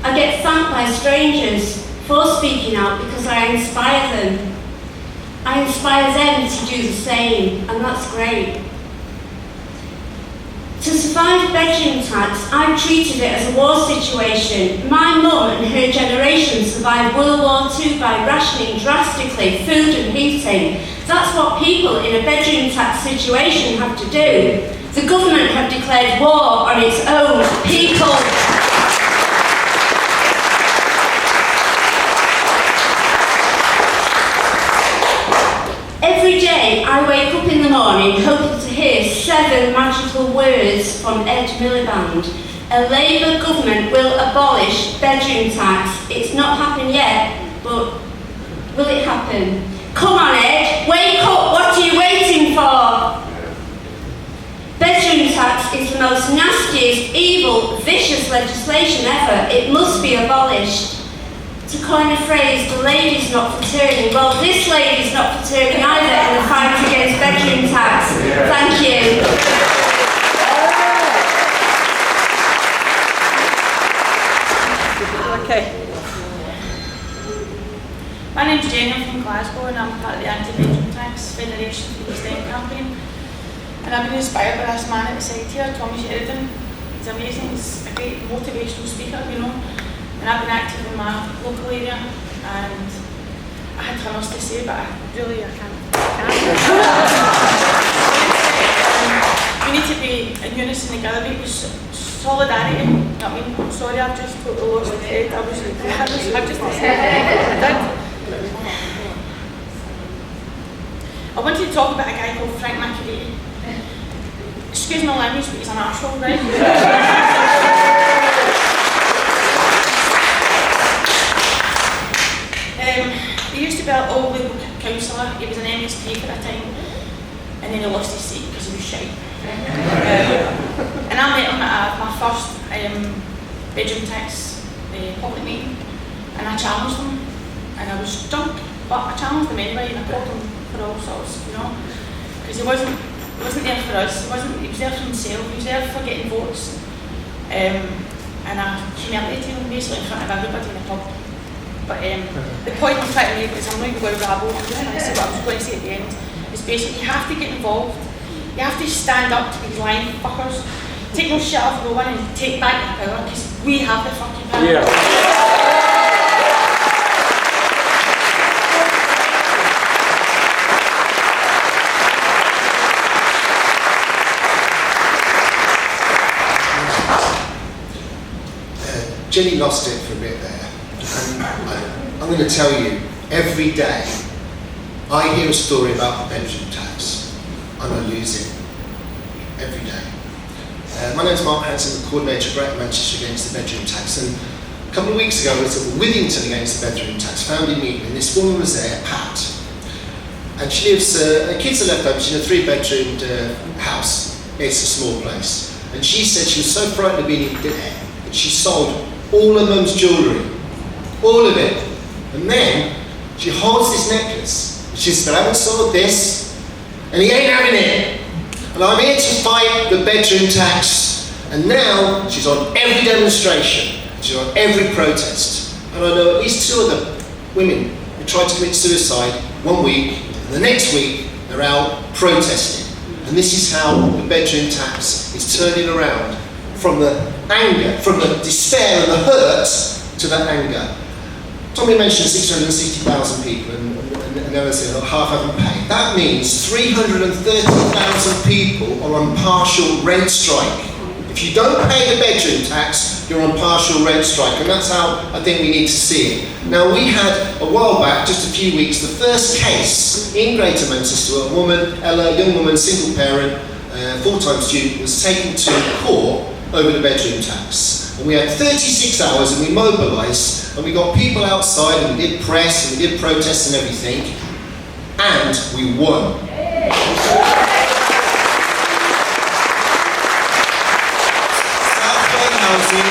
I get thanked by strangers for speaking out because I inspire them. I inspire them to do the same, and that's great. To survive bedroom tax, I treated it as a war situation. My mum and her generation survived World War II by rationing drastically food and heating. That's what people in a bedroom tax situation have to do. The government have declared war on its own people. Every day I wake up in the morning hoping to hear 7 magical words from Ed Miliband. A Labour government will abolish bedroom tax. It's not happened yet, but will it happen? Come on, Ed, wake up, what are you waiting for? Bedroom tax is the most nastiest, evil, vicious legislation ever. It must be abolished. To coin a phrase, the lady's not for turning. Well, this lady's not for turning either in the fight against bedroom tax. Thank you. Okay. My name's Jane, I'm from Glasgow and I'm part of the Anti-Bedroom Tax Federation for the East End campaign. And I've been inspired by this man at the side here, Tommy Sheridan. He's amazing, he's a great motivational speaker, you know. And I've been active in my local area and I had tons to say, but I can't. We need to be in unison together, because solidarity, I mean, I'm sorry, I've just put the lots of head, I just said I wanted to talk about a guy called Frank McAvey. Excuse my language, but he's an arsehole, right? He used to to be an old Labour councillor. He was an MSP for a time, and then he lost his seat because he was shite. And I met him at my first bedroom tax public meeting, and I challenged him, and I was drunk, but I challenged him anyway, and I called him for all sorts, you know, because he wasn't there for us. He was there for himself. He was there for getting votes, and I humiliated him basically in front of everybody in the pub. But the point I'm trying to make is I'm not even going to rabble. I'm just trying to say what I was going to say at the end. Is basically you have to get involved. You have to stand up to these lying fuckers. Take no shit off no one and take back your power, because we have the fucking power. Yeah. Jenny lost it for a bit there. And I'm going to tell you, every day I hear a story about the bedroom tax and I lose it. Every day. My name's Mark Hanson, the coordinator of Greater Manchester against the bedroom tax. And a couple of weeks ago I was at Withington against the bedroom tax, founding meeting, and this woman was there, Pat. And she lives, her kids are left over, she's in a 3-bedroomed house. It's a small place. And she said she was so frightened of being in debt that she sold all her mum's jewellery, all of it. And then she holds this necklace. She says, but I haven't sold this, and he ain't having it. And I'm here to fight the bedroom tax. And now she's on every demonstration, she's on every protest. And I know at least 2 other women who tried to commit suicide one week, and the next week they're out protesting. And this is how the bedroom tax is turning around from the anger, from the despair and the hurt to that anger. Tommy mentioned 660,000 people and there was half haven't paid. That means 330,000 people are on partial rent strike. If you don't pay the bedroom tax, you're on partial rent strike, and that's how I think we need to see it. Now, we had a while back, just a few weeks, the first case in Greater Manchester. A woman, Ella, a young woman, single parent, full-time student, was taken to court over the bedroom tax. And we had 36 hours and we mobilised and we got people outside and we did press and we did protests and everything, and we won. Southway Housing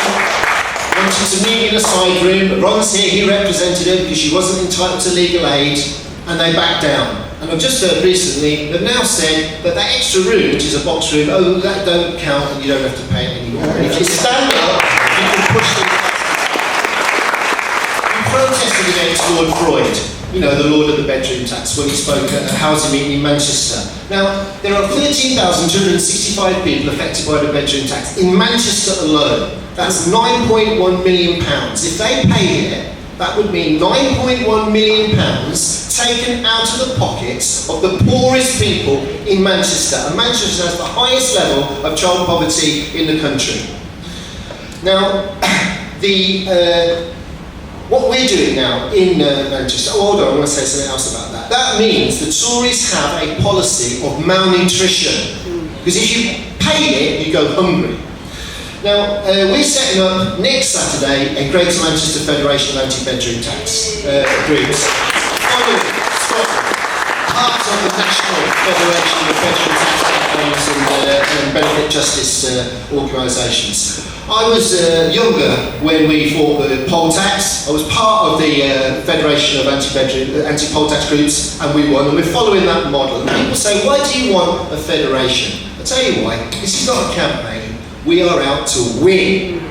wanted to meet in a side room. Ron's here, he represented her because she wasn't entitled to legal aid, and they backed down. And I've just heard recently, they've now said that that extra room, which is a box room, oh, that don't count and you don't have to pay it anymore. And if you stand up, you can push them. We protested against Lord Freud, you know, the Lord of the Bedroom Tax, when he spoke at a housing meeting in Manchester. Now, there are 13,265 people affected by the bedroom tax in Manchester alone. That's £9.1 million. If they paid it, that would mean £9.1 million taken out of the pockets of the poorest people in Manchester. And Manchester has the highest level of child poverty in the country. Now, what we're doing now in Manchester, hold on, I want to say something else about that. That means the Tories have a policy of malnutrition. Because if you pay it, you go hungry. Now, we're setting up next Saturday a Greater Manchester Federation of Anti-Bedroom Tax groups. Following Scotland, part of the National Federation of Bedroom Tax Campaigns and Benefit Justice organisations. I was younger when we fought the poll tax. I was part of the Federation of Anti-Poll Tax groups, and we won, and we're following that model. And people say, why do you want a federation? I'll tell you why. This is not a campaign. We are out to win.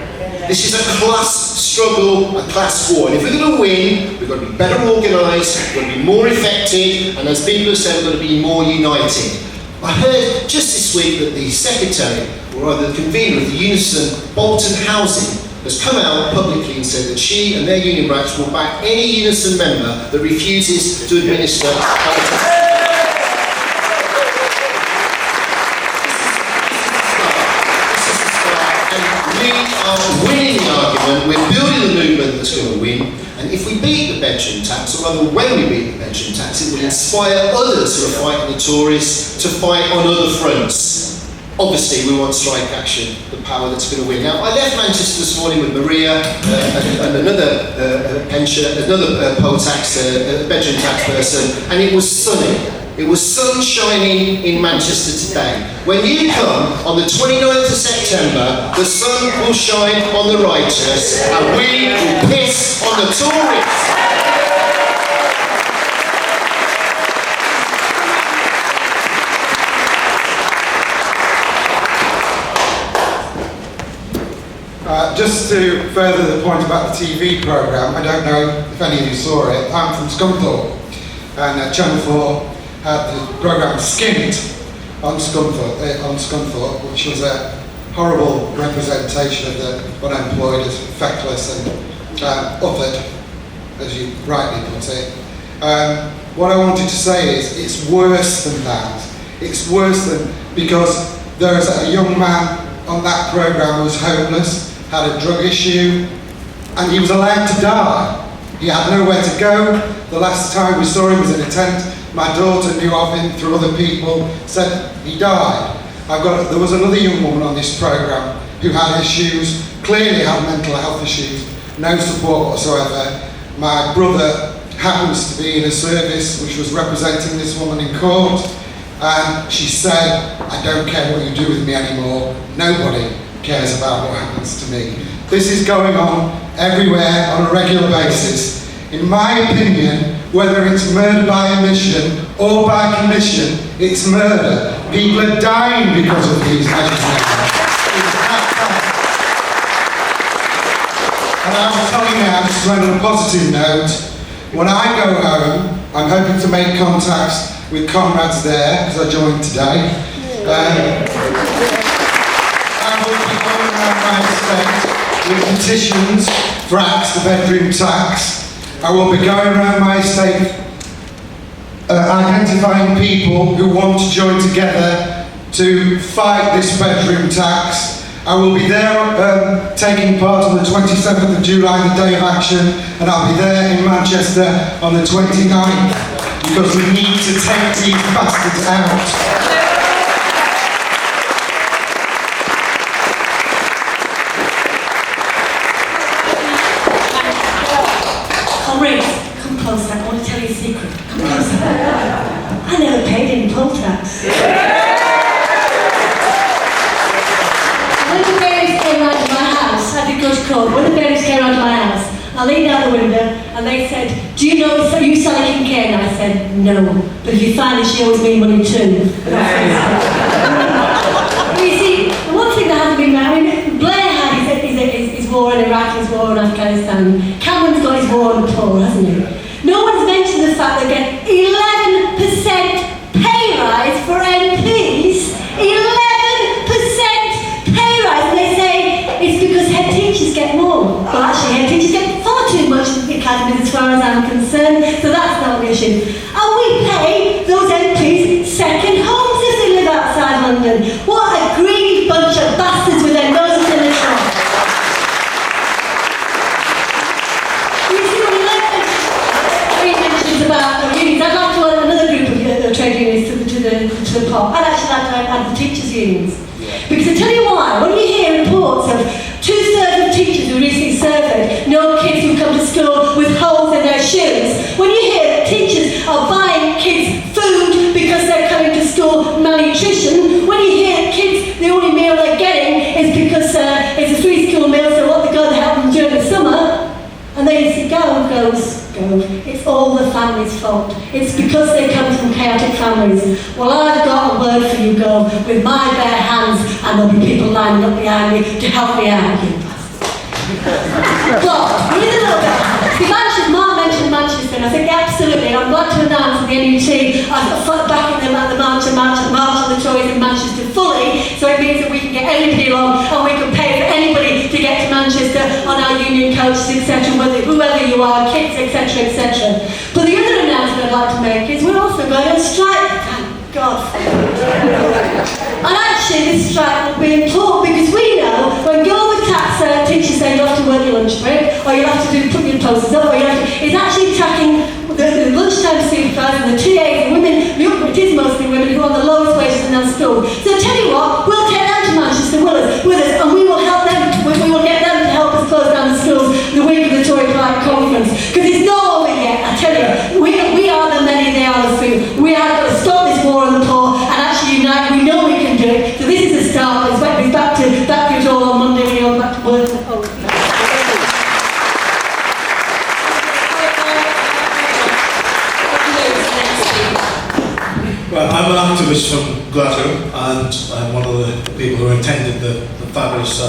This is a class struggle, a class war. And if we're going to win, we've got to be better organised, we've got to be more effective, and as people have said, we've got to be more united. I heard just this week that the secretary, or rather the convener of the Unison Bolton Housing, has come out publicly and said that she and their union branch will back any Unison member that refuses to administer winning the argument, we're building a movement that's going to win, and if we beat the bedroom tax, or rather when we beat the bedroom tax, it will inspire others who are fighting the Tories to fight on other fronts. obviously we want strike action, the power that's going to win. Now, I left Manchester this morning with Maria and another pensioner, another poll tax, bedroom tax person, and it was sunny. It was sun shining in Manchester today. When you come on the 29th of September, the sun will shine on the righteous and we will piss on the Tories. Just to further the point about the TV programme, I don't know if any of you saw it. I'm from Scunthorpe, and Channel 4 had the programme Skint on Scunthorpe, which was a horrible representation of the unemployed as feckless and uttered, as you rightly put it. What I wanted to say is it's worse than that. It's worse than, because there is a young man on that programme who was homeless, had a drug issue, and he was allowed to die. He had nowhere to go. The last time we saw him was in a tent. My daughter knew of him through other people, said he died. There was another young woman on this programme who had issues, clearly had mental health issues, no support whatsoever. My brother happens to be in a service which was representing this woman in court, and she said, I don't care what you do with me anymore. Nobody cares about what happens to me. This is going on everywhere on a regular basis. In my opinion, whether it's murder by omission or by commission, it's murder. People are dying because of these measures now. And I will tell you now, just to end on a positive note, when I go home, I'm hoping to make contacts with comrades there, because I joined today. I will be going around my estate with petitions for Axe the bedroom tax. I will be going around my estate identifying people who want to join together to fight this bedroom tax. I will be there taking part on the 27th of July, the day of action, and I'll be there in Manchester on the 29th, because we need to take these bastards out. Comrades, come closer, I want to tell you a secret. Come closer. I never paid any poll tax. When the bailiffs came round to my house, I did go to court. When the bailiffs came round to my house, I leaned out the window and they said, do you know you Sally Kincaid? And I said, no. But if you find her, she owes me money too. But you see, the one thing that hasn't been right, I mean, Blair had his war in Iraq, his war in Afghanistan. Cameron's got his war on the poor, hasn't he? No one's mentioned the fact they get 11% pay rise for MPs. 11% pay rise. And they say it's because head teachers get more. Well, actually, head teachers get far too much in the academies as far as I'm concerned, so that's not an issue. And we pay those MPs second homes if they live outside London. What a greedy bunch of bastards with their noses in the top. About the unions. I'd like to add another group of trade unions to the pot. I'd actually like to add the teachers' unions. Because I tell you why, when you hear reports of 2/3 of teachers who recently surveyed know kids who come to school with holes in their shoes, when you hear that teachers are buying kids food because they're coming to school malnutrition, when you hear that kids, the only meal they're getting is because it's a free school meal, so what they go to help them during the summer, and then you say, go. It's all the family's fault. It's because they come from chaotic families. Well, I've got a word for you, girl, with my bare hands, and there'll be people lining up behind me to help me out, you bastard. But, we need a little bit. See, Mark mentioned Manchester, and I think absolutely, and I'm glad to announce that the NUT are backing them at the march on the Tories in Manchester fully, so it means that we can get anybody along, and we can pay for anybody to get to Manchester on our union coaches, etc., whoever you are, kids, etc., etc. But the other announcement I'd like to make is we're also going on strike. Thank God. And actually, this strike will be important because we know when all the tax teachers say you have to work your lunch break, or you have to put your posters up, or you have to, it's actually attacking the lunchtime supervisors and the TAs, the women, it is mostly women who are on the lowest wages in our school. So tell you what, we'll take I'm an activist from Glasgow, and I'm one of the people who attended the fabulous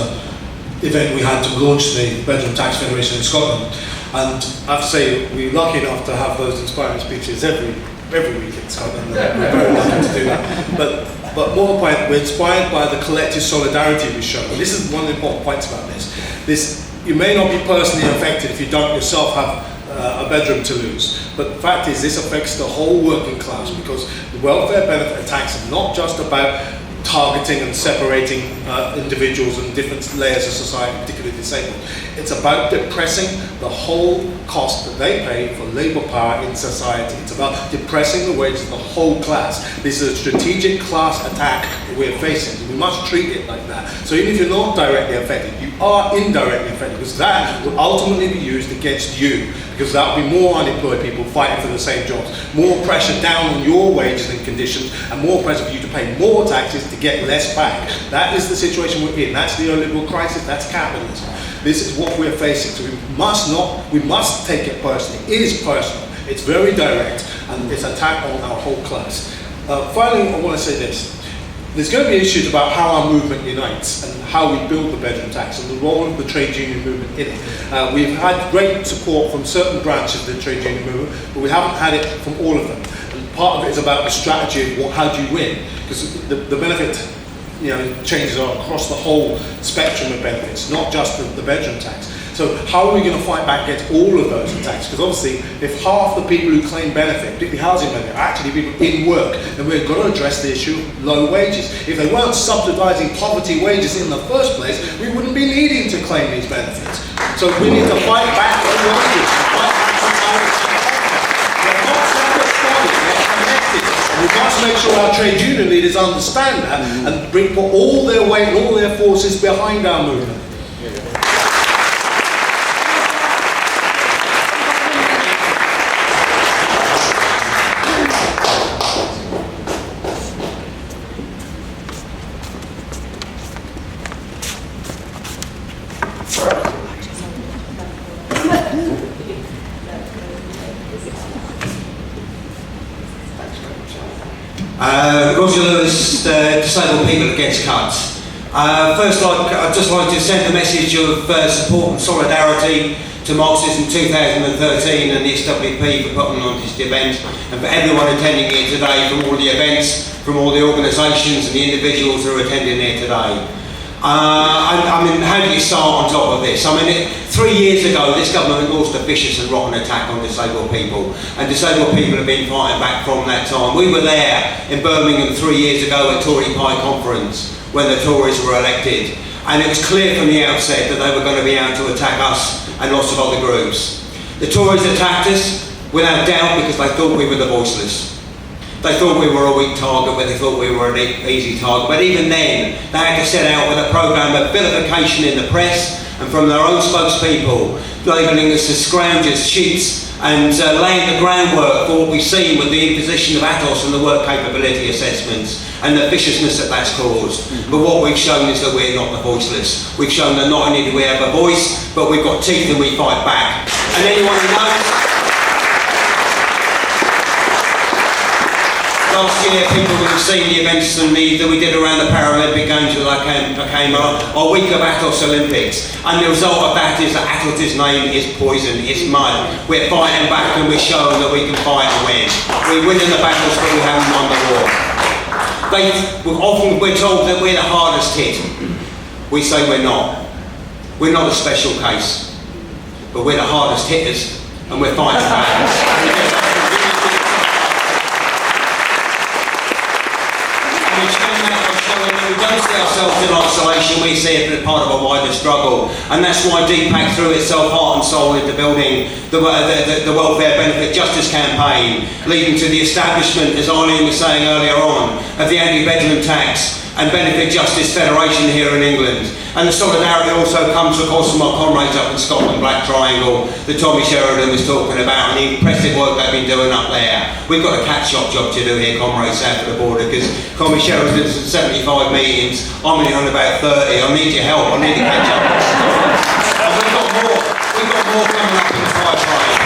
event we had to launch the Bedroom Tax Federation in Scotland. And I have to say, we're lucky enough to have those inspiring speeches every week in Scotland. And we're very lucky to do that. But more point, we're inspired by the collective solidarity we show. And this is one of the important points about this. You may not be personally affected if you don't yourself have a bedroom to lose. But the fact is, this affects the whole working class, because the welfare benefit attacks are not just about targeting and separating individuals and different layers of society, particularly disabled. It's about depressing the whole cost that they pay for labour power in society. It's about depressing the wages of the whole class. This is a strategic class attack that we're facing. We must treat it like that. So even if you're not directly affected, you are indirectly affected, because that will ultimately be used against you, because that will be more unemployed people fighting for the same jobs, more pressure down on your wages and conditions, and more pressure for you to pay more taxes to get less back. That is the situation we're in. That's the neoliberal crisis. That's capitalism. This is what we're facing. So we must take it personally. It is personal. It's very direct, and it's an attack on our whole class. Finally, I want to say this. There's going to be issues about how our movement unites and how we build the bedroom tax and the role of the trade union movement in it. We've had great support from certain branches of the trade union movement, but we haven't had it from all of them. And part of it is about the strategy of how do you win, because the benefit changes are across the whole spectrum of benefits, not just the bedroom tax. So how are we going to fight back against all of those attacks? Because obviously, if half the people who claim benefit, particularly housing benefit, are actually people in work, then we've got to address the issue of low wages. If they weren't subsidising poverty wages in the first place, we wouldn't be needing to claim these benefits. So we need to fight back on wages. They're not separate stories, they're connected. And we must make sure our trade union leaders understand that and put all their weight and all their forces behind our movement. Roger Lewis, Disabled People Against Cuts. First, I'd just like to send a message of support and solidarity to Marxism 2013 and the SWP for putting on this event, and for everyone attending here today, from all the events, from all the organisations and the individuals who are attending here today. I mean, how do you start on top of this? I mean, 3 years ago, this government launched a vicious and rotten attack on disabled people, and disabled people have been fighting back from that time. We were there in Birmingham 3 years ago at Tory Pie Conference when the Tories were elected, and it was clear from the outset that they were going to be out to attack us and lots of other groups. The Tories attacked us without doubt because they thought we were the voiceless. They thought we were a weak target, but they thought we were an easy target. But even then, they had to set out with a programme of vilification in the press and from their own spokespeople, labelling us as scroungers, cheats, and laying the groundwork for what we've seen with the imposition of ATOS and the work capability assessments and the viciousness that that's caused. But what we've shown is that we're not the voiceless. We've shown that not only do we have a voice, but we've got teeth and we fight back. And anyone who knows, last year, people would have seen the events that we did around the Paralympic Games that became our week of ATOS Olympics. And the result of that is that ATOS' name is poison, it's mud. We're fighting back and we're showing that we can fight and win. We're winning the battles, but we haven't won the war. We're told that we're the hardest hit. We say we're not. We're not a special case, but we're the hardest hitters, and we're fighting back. We don't see ourselves in isolation, we see it as part of a wider struggle, and that's why DPAC threw itself heart and soul into building the Welfare Benefit Justice campaign, leading to the establishment, as Eileen was saying earlier on, of the Anti-Bedroom Tax and Benefit Justice Federation here in England. And the solidarity also comes, of course, from our comrades up in Scotland, Black Triangle, that Tommy Sheridan was talking about, and the impressive work they've been doing up there. We've got a catch-up job to do here, comrades, south of the border, because Tommy Sheridan's at 75 meetings, I'm only on about 30. I need your help, I need to catch up. And we've got more coming up in the pipeline.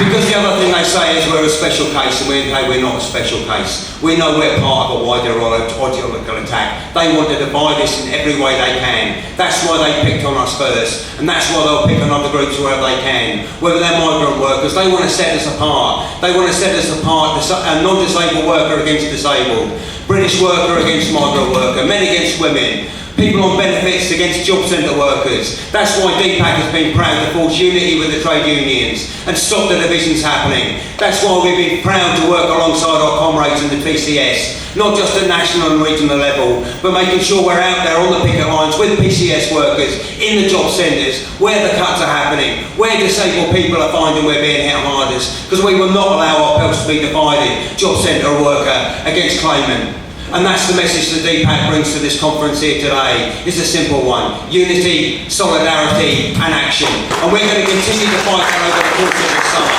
Because the other thing they say is we're a special case, and we're not a special case. We know we're part of a wider ideological attack. They want to divide us in every way they can. That's why they picked on us first, and that's why they'll pick on other groups wherever they can. Whether they're migrant workers, they want to set us apart. They want to set us apart, a non-disabled worker against disabled, British worker against migrant worker, men against women, people on benefits against job centre workers. That's why DPAC has been proud to forge unity with the trade unions and stop the divisions happening. That's why we've been proud to work alongside our comrades in the PCS, not just at national and regional level, but making sure we're out there on the picket lines with PCS workers in the job centres, where the cuts are happening, where disabled people are finding we're being hit hardest, because we will not allow ourselves to be divided, job centre worker against claimant. And that's the message that DPAC brings to this conference here today. It's a simple one: unity, solidarity and action. And we're going to continue to fight that over the course of this summer.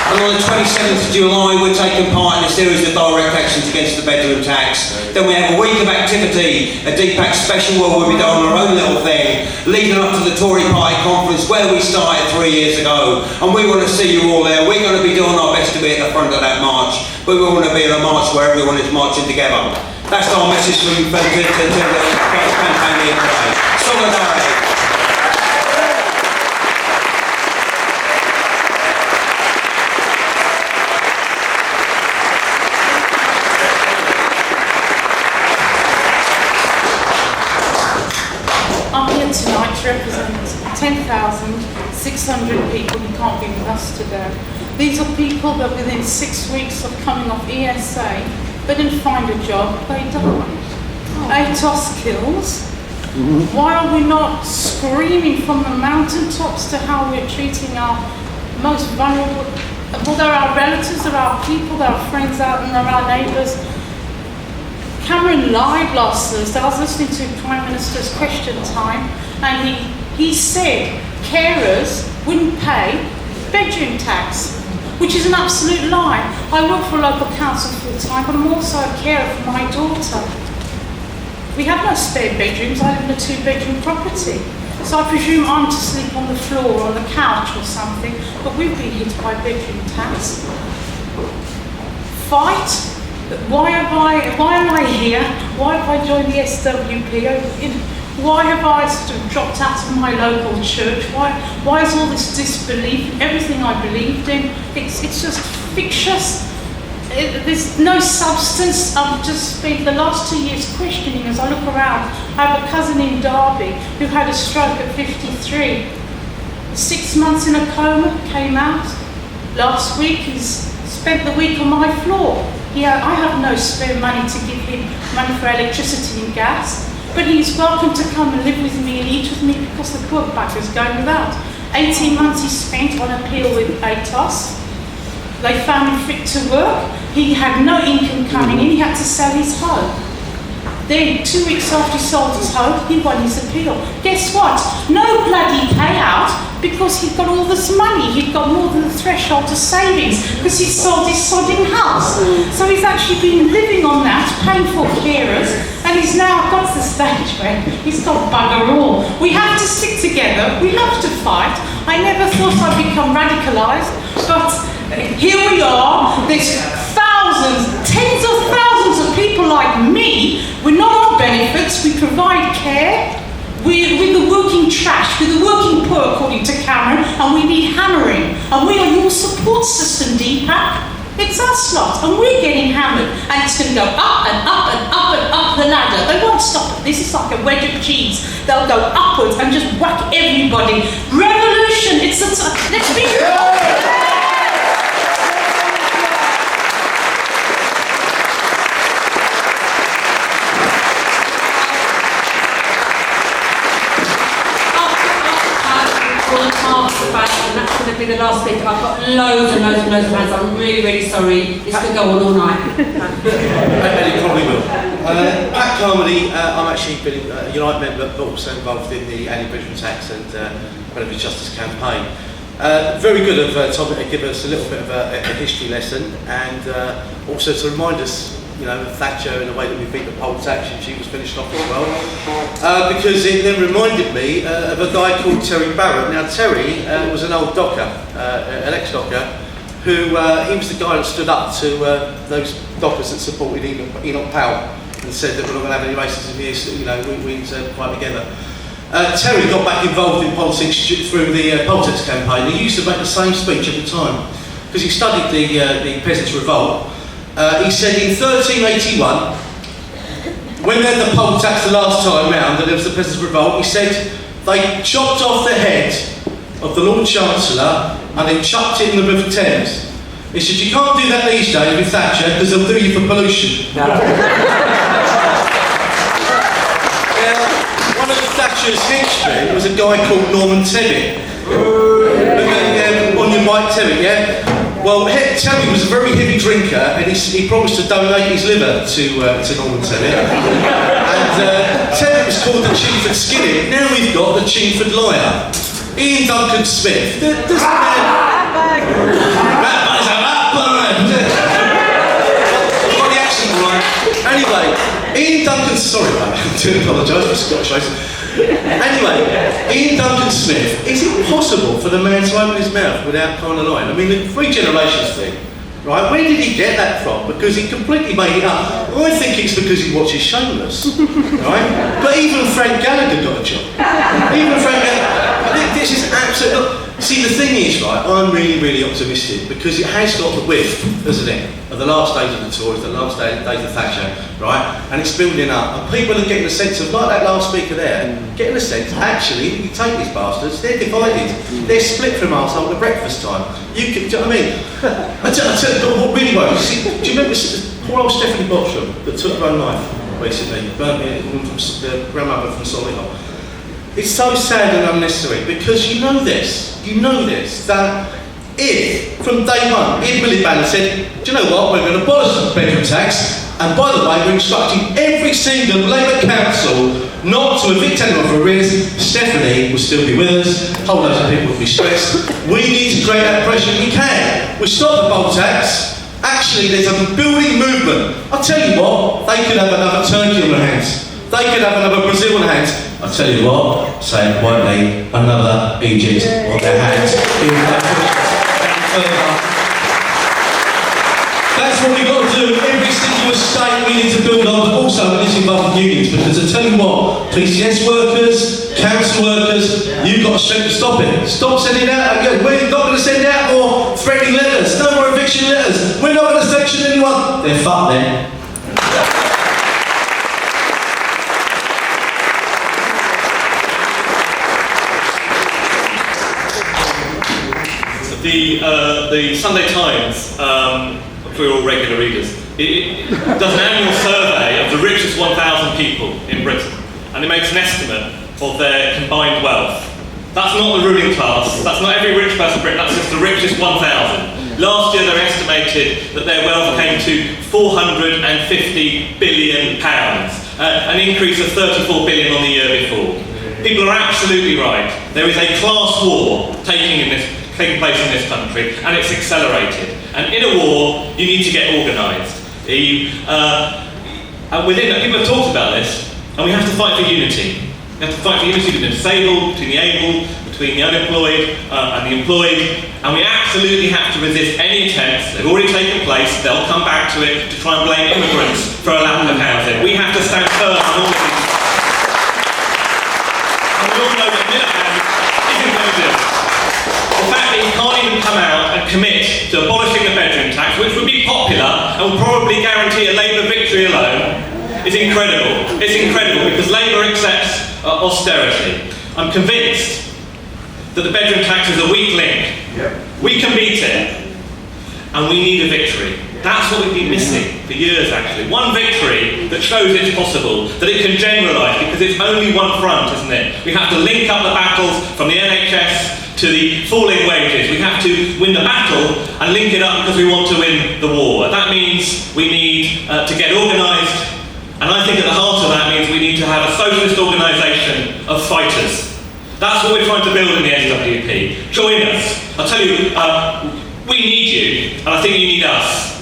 And on the 27th of July, we're taking part in a series of direct actions against the bedroom tax. Then we have a week of activity, a DPAC special where we'll be doing our own little thing, leading up to the Tory Party conference where we started 3 years ago. And we want to see you all there. We're going to be doing our best to be at the front of that march. But we want to be in a march where everyone is marching together. That's our message to the campaign here today. Solidarity. I'm here tonight to represent 10,600 people who can't be with us today. These are people that within 6 weeks of coming off ESA, they didn't find a job, they died. ATOS kills. Why are we not screaming from the mountaintops to how we're treating our most vulnerable? Well, they're our relatives, they're our people, they're our friends out and they're our neighbours. Cameron lied last Thursday. I was listening to Prime Minister's Question Time, and he said carers wouldn't pay bedroom tax, which is an absolute lie. I work for a local council full time, but I'm also a carer for my daughter. We have no spare bedrooms. I live in a 2-bedroom property. So I presume I'm to sleep on the floor or on the couch or something, but we've been hit by bedroom tax. Fight? Why am I here? Why have I joined the SWP? Why have I sort of dropped out of my local church? Why is all this disbelief in everything I believed in? It's just fictitious. There's no substance. I've just spent the last 2 years questioning as I look around. I have a cousin in Derby who had a stroke at 53. 6 months in a coma, came out. Last week he's spent the week on my floor. I have no spare money to give him money for electricity and gas, but he's welcome to come and live with me and eat with me because the poor bugger's going without. 18 months he spent on appeal with ATOS. They found him fit to work. He had no income coming in. He had to sell his home. Then 2 weeks after he sold his home, he won his appeal. Guess what? No bloody payout because he'd got all this money. He'd got more than the threshold to savings because he'd sold his sodding house. So he's actually been living on that, paying for carers, and he's now got to the stage where he's got bugger all. We have to stick together. We have to fight. I never thought I'd become radicalised, but here we are. There's thousands, tens of thousands of people like me. We're not on benefits. We provide care. We're the working trash, we're the working poor, according to Cameron, and we need hammering. And we are your support system, DPAC. It's us lot, and we're getting hammered. And it's going to go up and up and up and up the ladder. They won't stop it. This is like a wedge of cheese. They'll go upwards and just whack everybody. Revolution! Let's be real. And that's going to be the last speaker. I've got loads and loads and loads of hands. I'm really, really sorry. This could go on all night. It probably will. At Carmody, I'm actually been a Unite member, but also involved in the anti-bedroom tax and benefit justice campaign. Very good of Tom to give us a little bit of a history lesson and also to remind us, you know, Thatcher and the way that we beat the poll tax and she was finished off as well. Because it then reminded me of a guy called Terry Barrett. Now Terry was an old docker, an ex-docker, who he was the guy that stood up to those dockers that supported Enoch Powell and said that we're not going to have any racism here, you know, we need to fight together. Terry got back involved in politics through the politics campaign. He used to make the same speech every time because he studied the Peasants' Revolt. He said in 1381, when they had the poll tax the last time round and there was the Peasants' Revolt, he said they chopped off the head of the Lord Chancellor and then chucked it in the River Thames. He said, you can't do that these days with Thatcher because they'll do you for pollution. One of Thatcher's henchmen was a guy called Norman Tebbit. On your mic, Tebbit, yeah? Well, Terry was a very heavy drinker and he promised to donate his liver to Norman Tebbit. And Tebbit was called the Chingford Skinny. Now we've got the Chingford Liar. Ian Duncan Smith. Does the man... Got the accent right. Anyway, Ian Duncan... Sorry, mate. I do apologise for Scottish accent. Anyway, Ian Duncan Smith, is it possible for the man to open his mouth without kind of lying? I mean, the Three Generations thing, right? Where did he get that from? Because he completely made it up. I think it's because he watches Shameless, right? But even Frank Gallagher got a job. Even Frank Gallagher. This is absolutely... See, the thing is, right, I'm really, really optimistic because it has got the whiff, hasn't it, of the last days of the Tories, the last days of Thatcher, right? And it's building up. And people are getting a sense of, like that last speaker there, getting a sense, actually, you take these bastards, they're divided. They're split from arsehole to breakfast time. You can, do you know what I mean? I tell you what really works. See, do you remember poor old Stephanie Botcham that took her own life recently? Burnt the grandmother from Solihull. It's so sad and unnecessary because you know this, that if, from day one, if Miliband had said, do you know what, we're going to abolish the bedroom tax, and by the way, we're instructing every single Labour council not to evict anyone for arrears, Stephanie will still be with us, a whole loads of people will be stressed. We need to create that pressure, we can. We stop the poll tax, actually there's a building movement. I'll tell you what, they could have another Turkey on their hands. They could have another Brazil on their hands. I'll tell you what, say it quietly, another Egypt on their hands. That's what we've got to do. Every single state we need to build on, but also we need to involve the unions. Because I tell you what, PCS workers, council workers, you've got a strength to stop it. Stop sending out, we're not going to send out more threatening letters, no more eviction letters. We're not going to sanction anyone. They're fucked then. The Sunday Times, for all regular readers, it does an annual survey of the richest 1,000 people in Britain, and it makes an estimate of their combined wealth. That's not the ruling class, that's not every rich person in Britain, that's just the richest 1,000. Last year they estimated that their wealth came to £450 billion, an increase of 34 billion on the year before. People are absolutely right. There is a class war taking place in this country, and it's accelerated. And in a war, you need to get organised. And within that, people have talked about this, and we have to fight for unity. We have to fight for unity between the disabled, between the able, between the unemployed and the employed, and we absolutely have to resist any attempts. They've already taken place, they'll come back to it to try and blame immigrants for a lack of housing. We have to stand firm on all of these. And we all know that Miliband isn't going to do it. The fact that he can't even come out and commit to abolishing the bedroom tax, which would be popular and would probably guarantee a Labour victory alone, is incredible. It's incredible because Labour accepts austerity. I'm convinced that the bedroom tax is a weak link. Yep. We can beat it, and we need a victory. That's what we've been missing for years, actually. One victory that shows it's possible, that it can generalise, because it's only one front, isn't it? We have to link up the battles from the NHS to the falling wages. We have to win the battle and link it up because we want to win the war. That means we need to get organised, and I think at the heart of that means we need to have a socialist organisation of fighters. That's what we're trying to build in the SWP. Join us. I'll tell you, we need you, and I think you need us.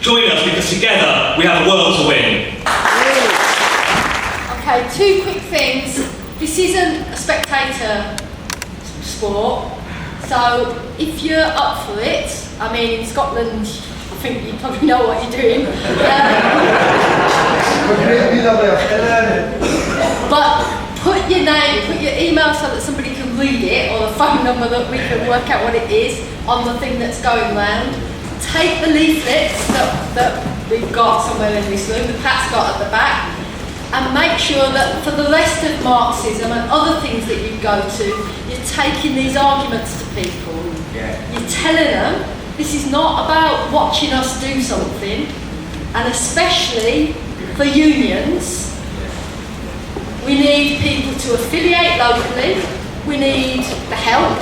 Join us because together we have a world to win. Okay, two quick things. This isn't a spectator sport, So if you're up for it, I mean, in Scotland, I think you probably know what you're doing. But put your name, put your email so that somebody can read it, or the phone number that we can work out what it is on the thing that's going round. Take the leaflets that we've got somewhere in this room, that Pat's got at the back, and make sure that for the rest of Marxism and other things that you go to, you're taking these arguments to people. You're telling them this is not about watching us do something, and especially for unions, we need people to affiliate locally, we need the help,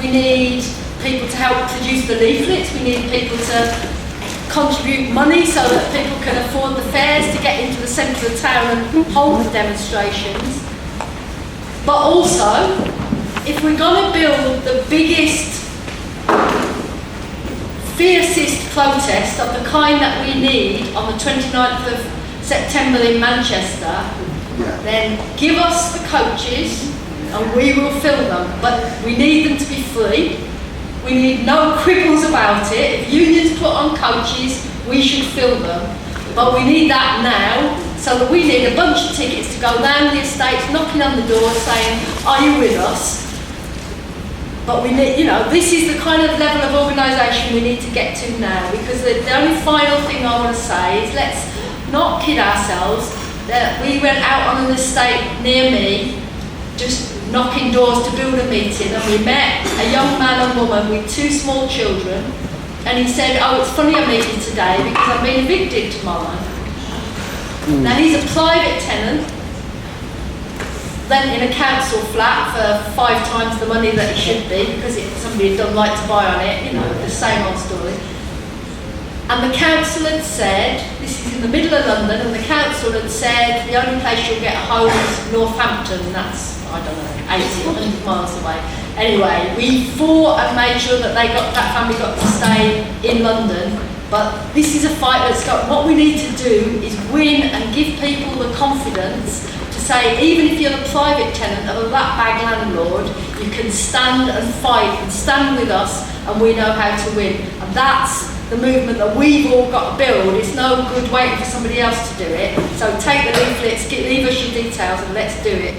we need people to help produce the leaflets, we need people to contribute money so that people can afford the fares to get into the centre of town and hold the demonstrations. But also, if we're going to build the biggest, fiercest protest of the kind that we need on the 29th of September in Manchester, then give us the coaches and we will fill them. But we need them to be free. We need no quibbles about it. If unions put on coaches, we should fill them. But we need that now, so that we need a bunch of tickets to go round the estates, knocking on the door saying, are you with us? But we need, this is the kind of level of organisation we need to get to now, because the only final thing I want to say is let's not kid ourselves. That we went out on an estate near me, just knocking doors to build a meeting, and we met a young man and woman with 2 small children, and he said, oh, it's funny I'm meeting today because I'm being evicted tomorrow. Now he's a private tenant, renting a council flat for 5 times the money that it should be because somebody had done right to buy on it, the same old story. And the council had said, this is in the middle of London, and the council had said the only place you'll get a home is Northampton, and that's, I don't know, 80 or 100 miles away. Anyway, we fought and made sure that that family got to stay in London. But this is a fight that's got, what we need to do is win and give people the confidence to say, even if you're a private tenant of a rat bag landlord, you can stand and fight and stand with us, and we know how to win. And that's the movement that we've all got to build. It's no good waiting for somebody else to do it. So take the leaflets, leave us your details, and let's do it.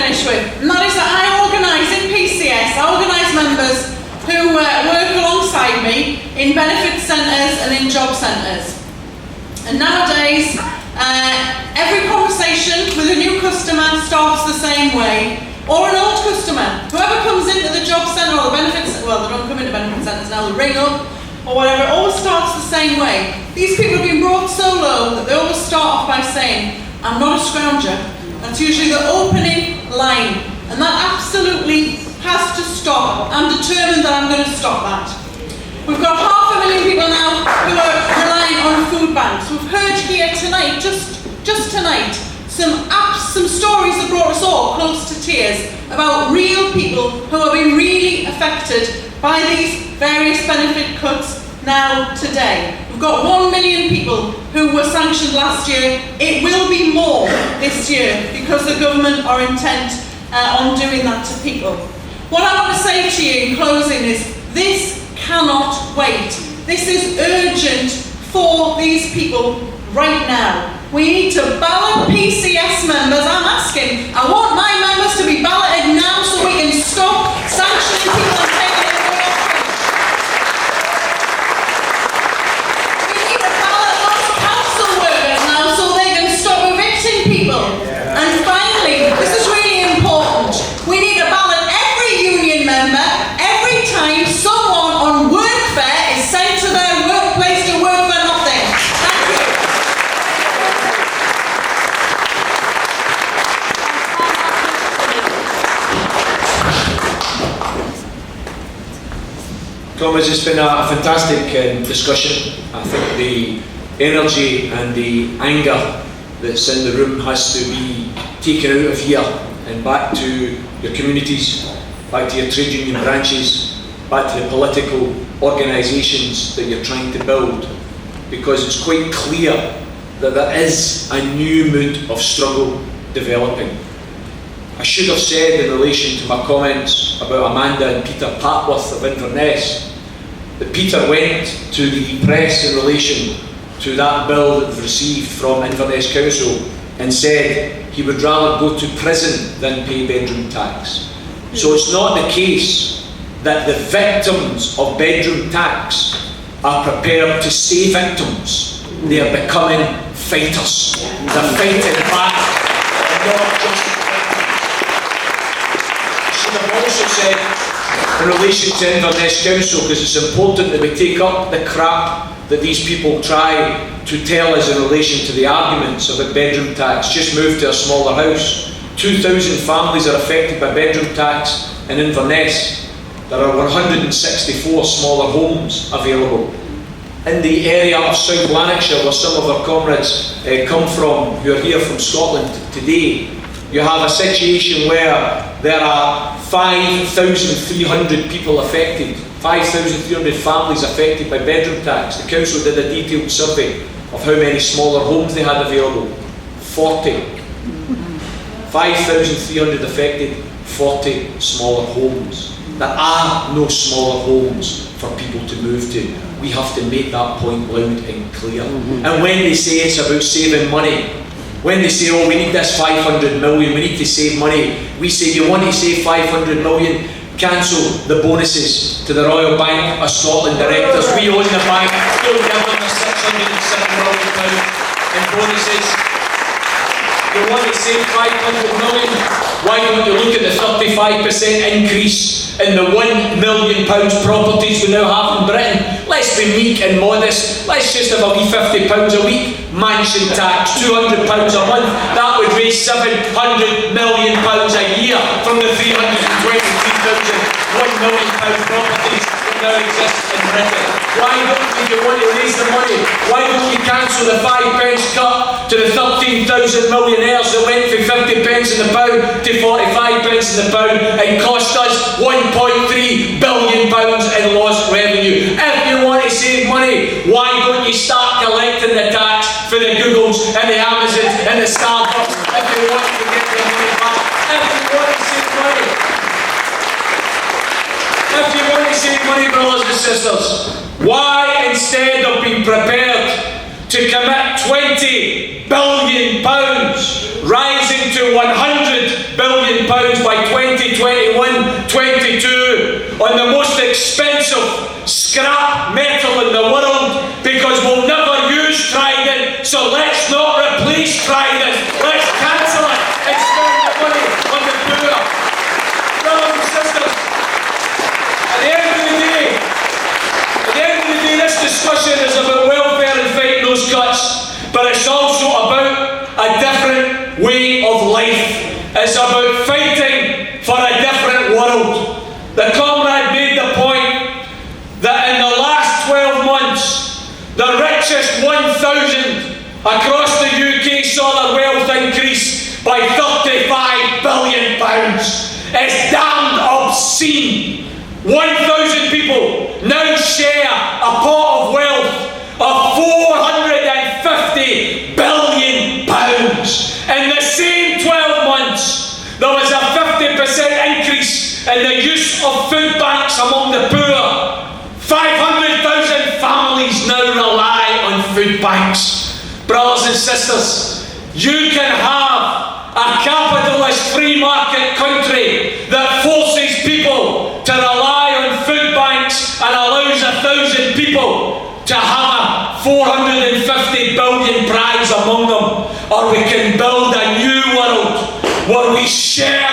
With, and that is that I organise in PCS, I organise members who work alongside me in benefit centres and in job centres. And nowadays, every conversation with a new customer starts the same way, or an old customer. Whoever comes into the job centre or the benefits, well, they don't come into benefit centres now, they ring up or whatever, it always starts the same way. These people have been brought so low that they always start off by saying, I'm not a scrounger. That's usually the opening line, and that absolutely has to stop. I'm determined that I'm going to stop that. We've got 500,000 people now who are relying on food banks. We've heard here tonight, just tonight, some stories that brought us all close to tears about real people who have been really affected by these various benefit cuts now today. We've got 1 million people who were sanctioned last year. It will be more this year because the government are intent on doing that to people. What I want to say to you in closing is this cannot wait. This is urgent for these people right now. We need to ballot PCS members. I'm asking, I want my members to be balloted now so we can stop sanctioning people and taking it away. We need to ballot those council workers now so they can stop evicting people. And finally, this is really important, we need to ballot every union member every time someone on workfare is sent to their workplace to work for nothing. Thank you. Thomas, it's been a fantastic discussion. I think the energy and the anger that's in the room has to be taken out of here and back to your communities, back to your trade union branches, back to the political organisations that you're trying to build. because it's quite clear that there is a new mood of struggle developing. I should have said in relation to my comments about Amanda and Peter Patworth of Inverness that Peter went to the press in relation to that bill that was received from Inverness Council and said he would rather go to prison than pay bedroom tax. So it's not the case that the victims of bedroom tax are prepared to stay victims. They are becoming fighters. They're fighting back, not just I should have also said in relation to Inverness Council, because it's important that we take up the crap that these people try to tell us in relation to the arguments about bedroom tax. Just moved to a smaller house. 2,000 families are affected by bedroom tax in Inverness. There are 164 smaller homes available. In the area of South Lanarkshire, where some of our comrades come from, who are here from Scotland today, you have a situation where there are 5,300 people affected, 5,300 families affected by bedroom tax. The council did a detailed survey of how many smaller homes they had available. 40. 5,300 affected, 40 smaller homes. There are no smaller homes for people to move to. We have to make that point loud and clear. And when they say it's about saving money, when they say, oh, we need this 500 million, we need to save money, we say, you want to save 500 million, cancel the bonuses to the Royal Bank of Scotland directors. We own the bank, don't give them the £607 million in bonuses. You want to save 500 million? Why don't you look at the 35% increase in the £1 million properties we now have in Britain? Let's be meek and modest. Let's just have a wee £50 a week mansion tax, £200 a month. That would raise £700 million a year from the 323,000 £1 million properties that now exist in Britain. Why don't you want to raise the money? Why don't you cancel the 5 pence cut to the 13,000 millionaires that went from 50 pence in the pound to 45 pence in the pound and cost us £1.3 billion in lost revenue? If you want to save money, why don't you start collecting the tax for the Googles and the Amazons and the Starbucks if you want to get their money back? If you want to save money, if you want to save money, brothers and sisters, why instead of being prepared to commit £20 billion, rising to £100 billion by 2021-22 on the most expensive scrap metal in the world, because we'll never use Trident, so let's not replace Trident, let's cancel it and spend the money on the poor. Brothers and sisters, at the end of the day, this discussion is about welfare and fighting those cuts, but it's also about a different way of life. It's about fighting for a different world. The comrade made the point that in the last 12 months, the richest 1,000 across the UK saw their wealth increase by £35 billion. It's damned obscene. 1,000 people now share a pot of wealth of £450 billion. In the same 12 months, there was a 50% increase in the use of food banks among the poor. 500,000 families now rely on food banks. Brothers and sisters, you can have a capitalist free market country that forces people to rely on food banks and allows 1,000 people to have a £450 billion prize among them. Or we can build a new world where we share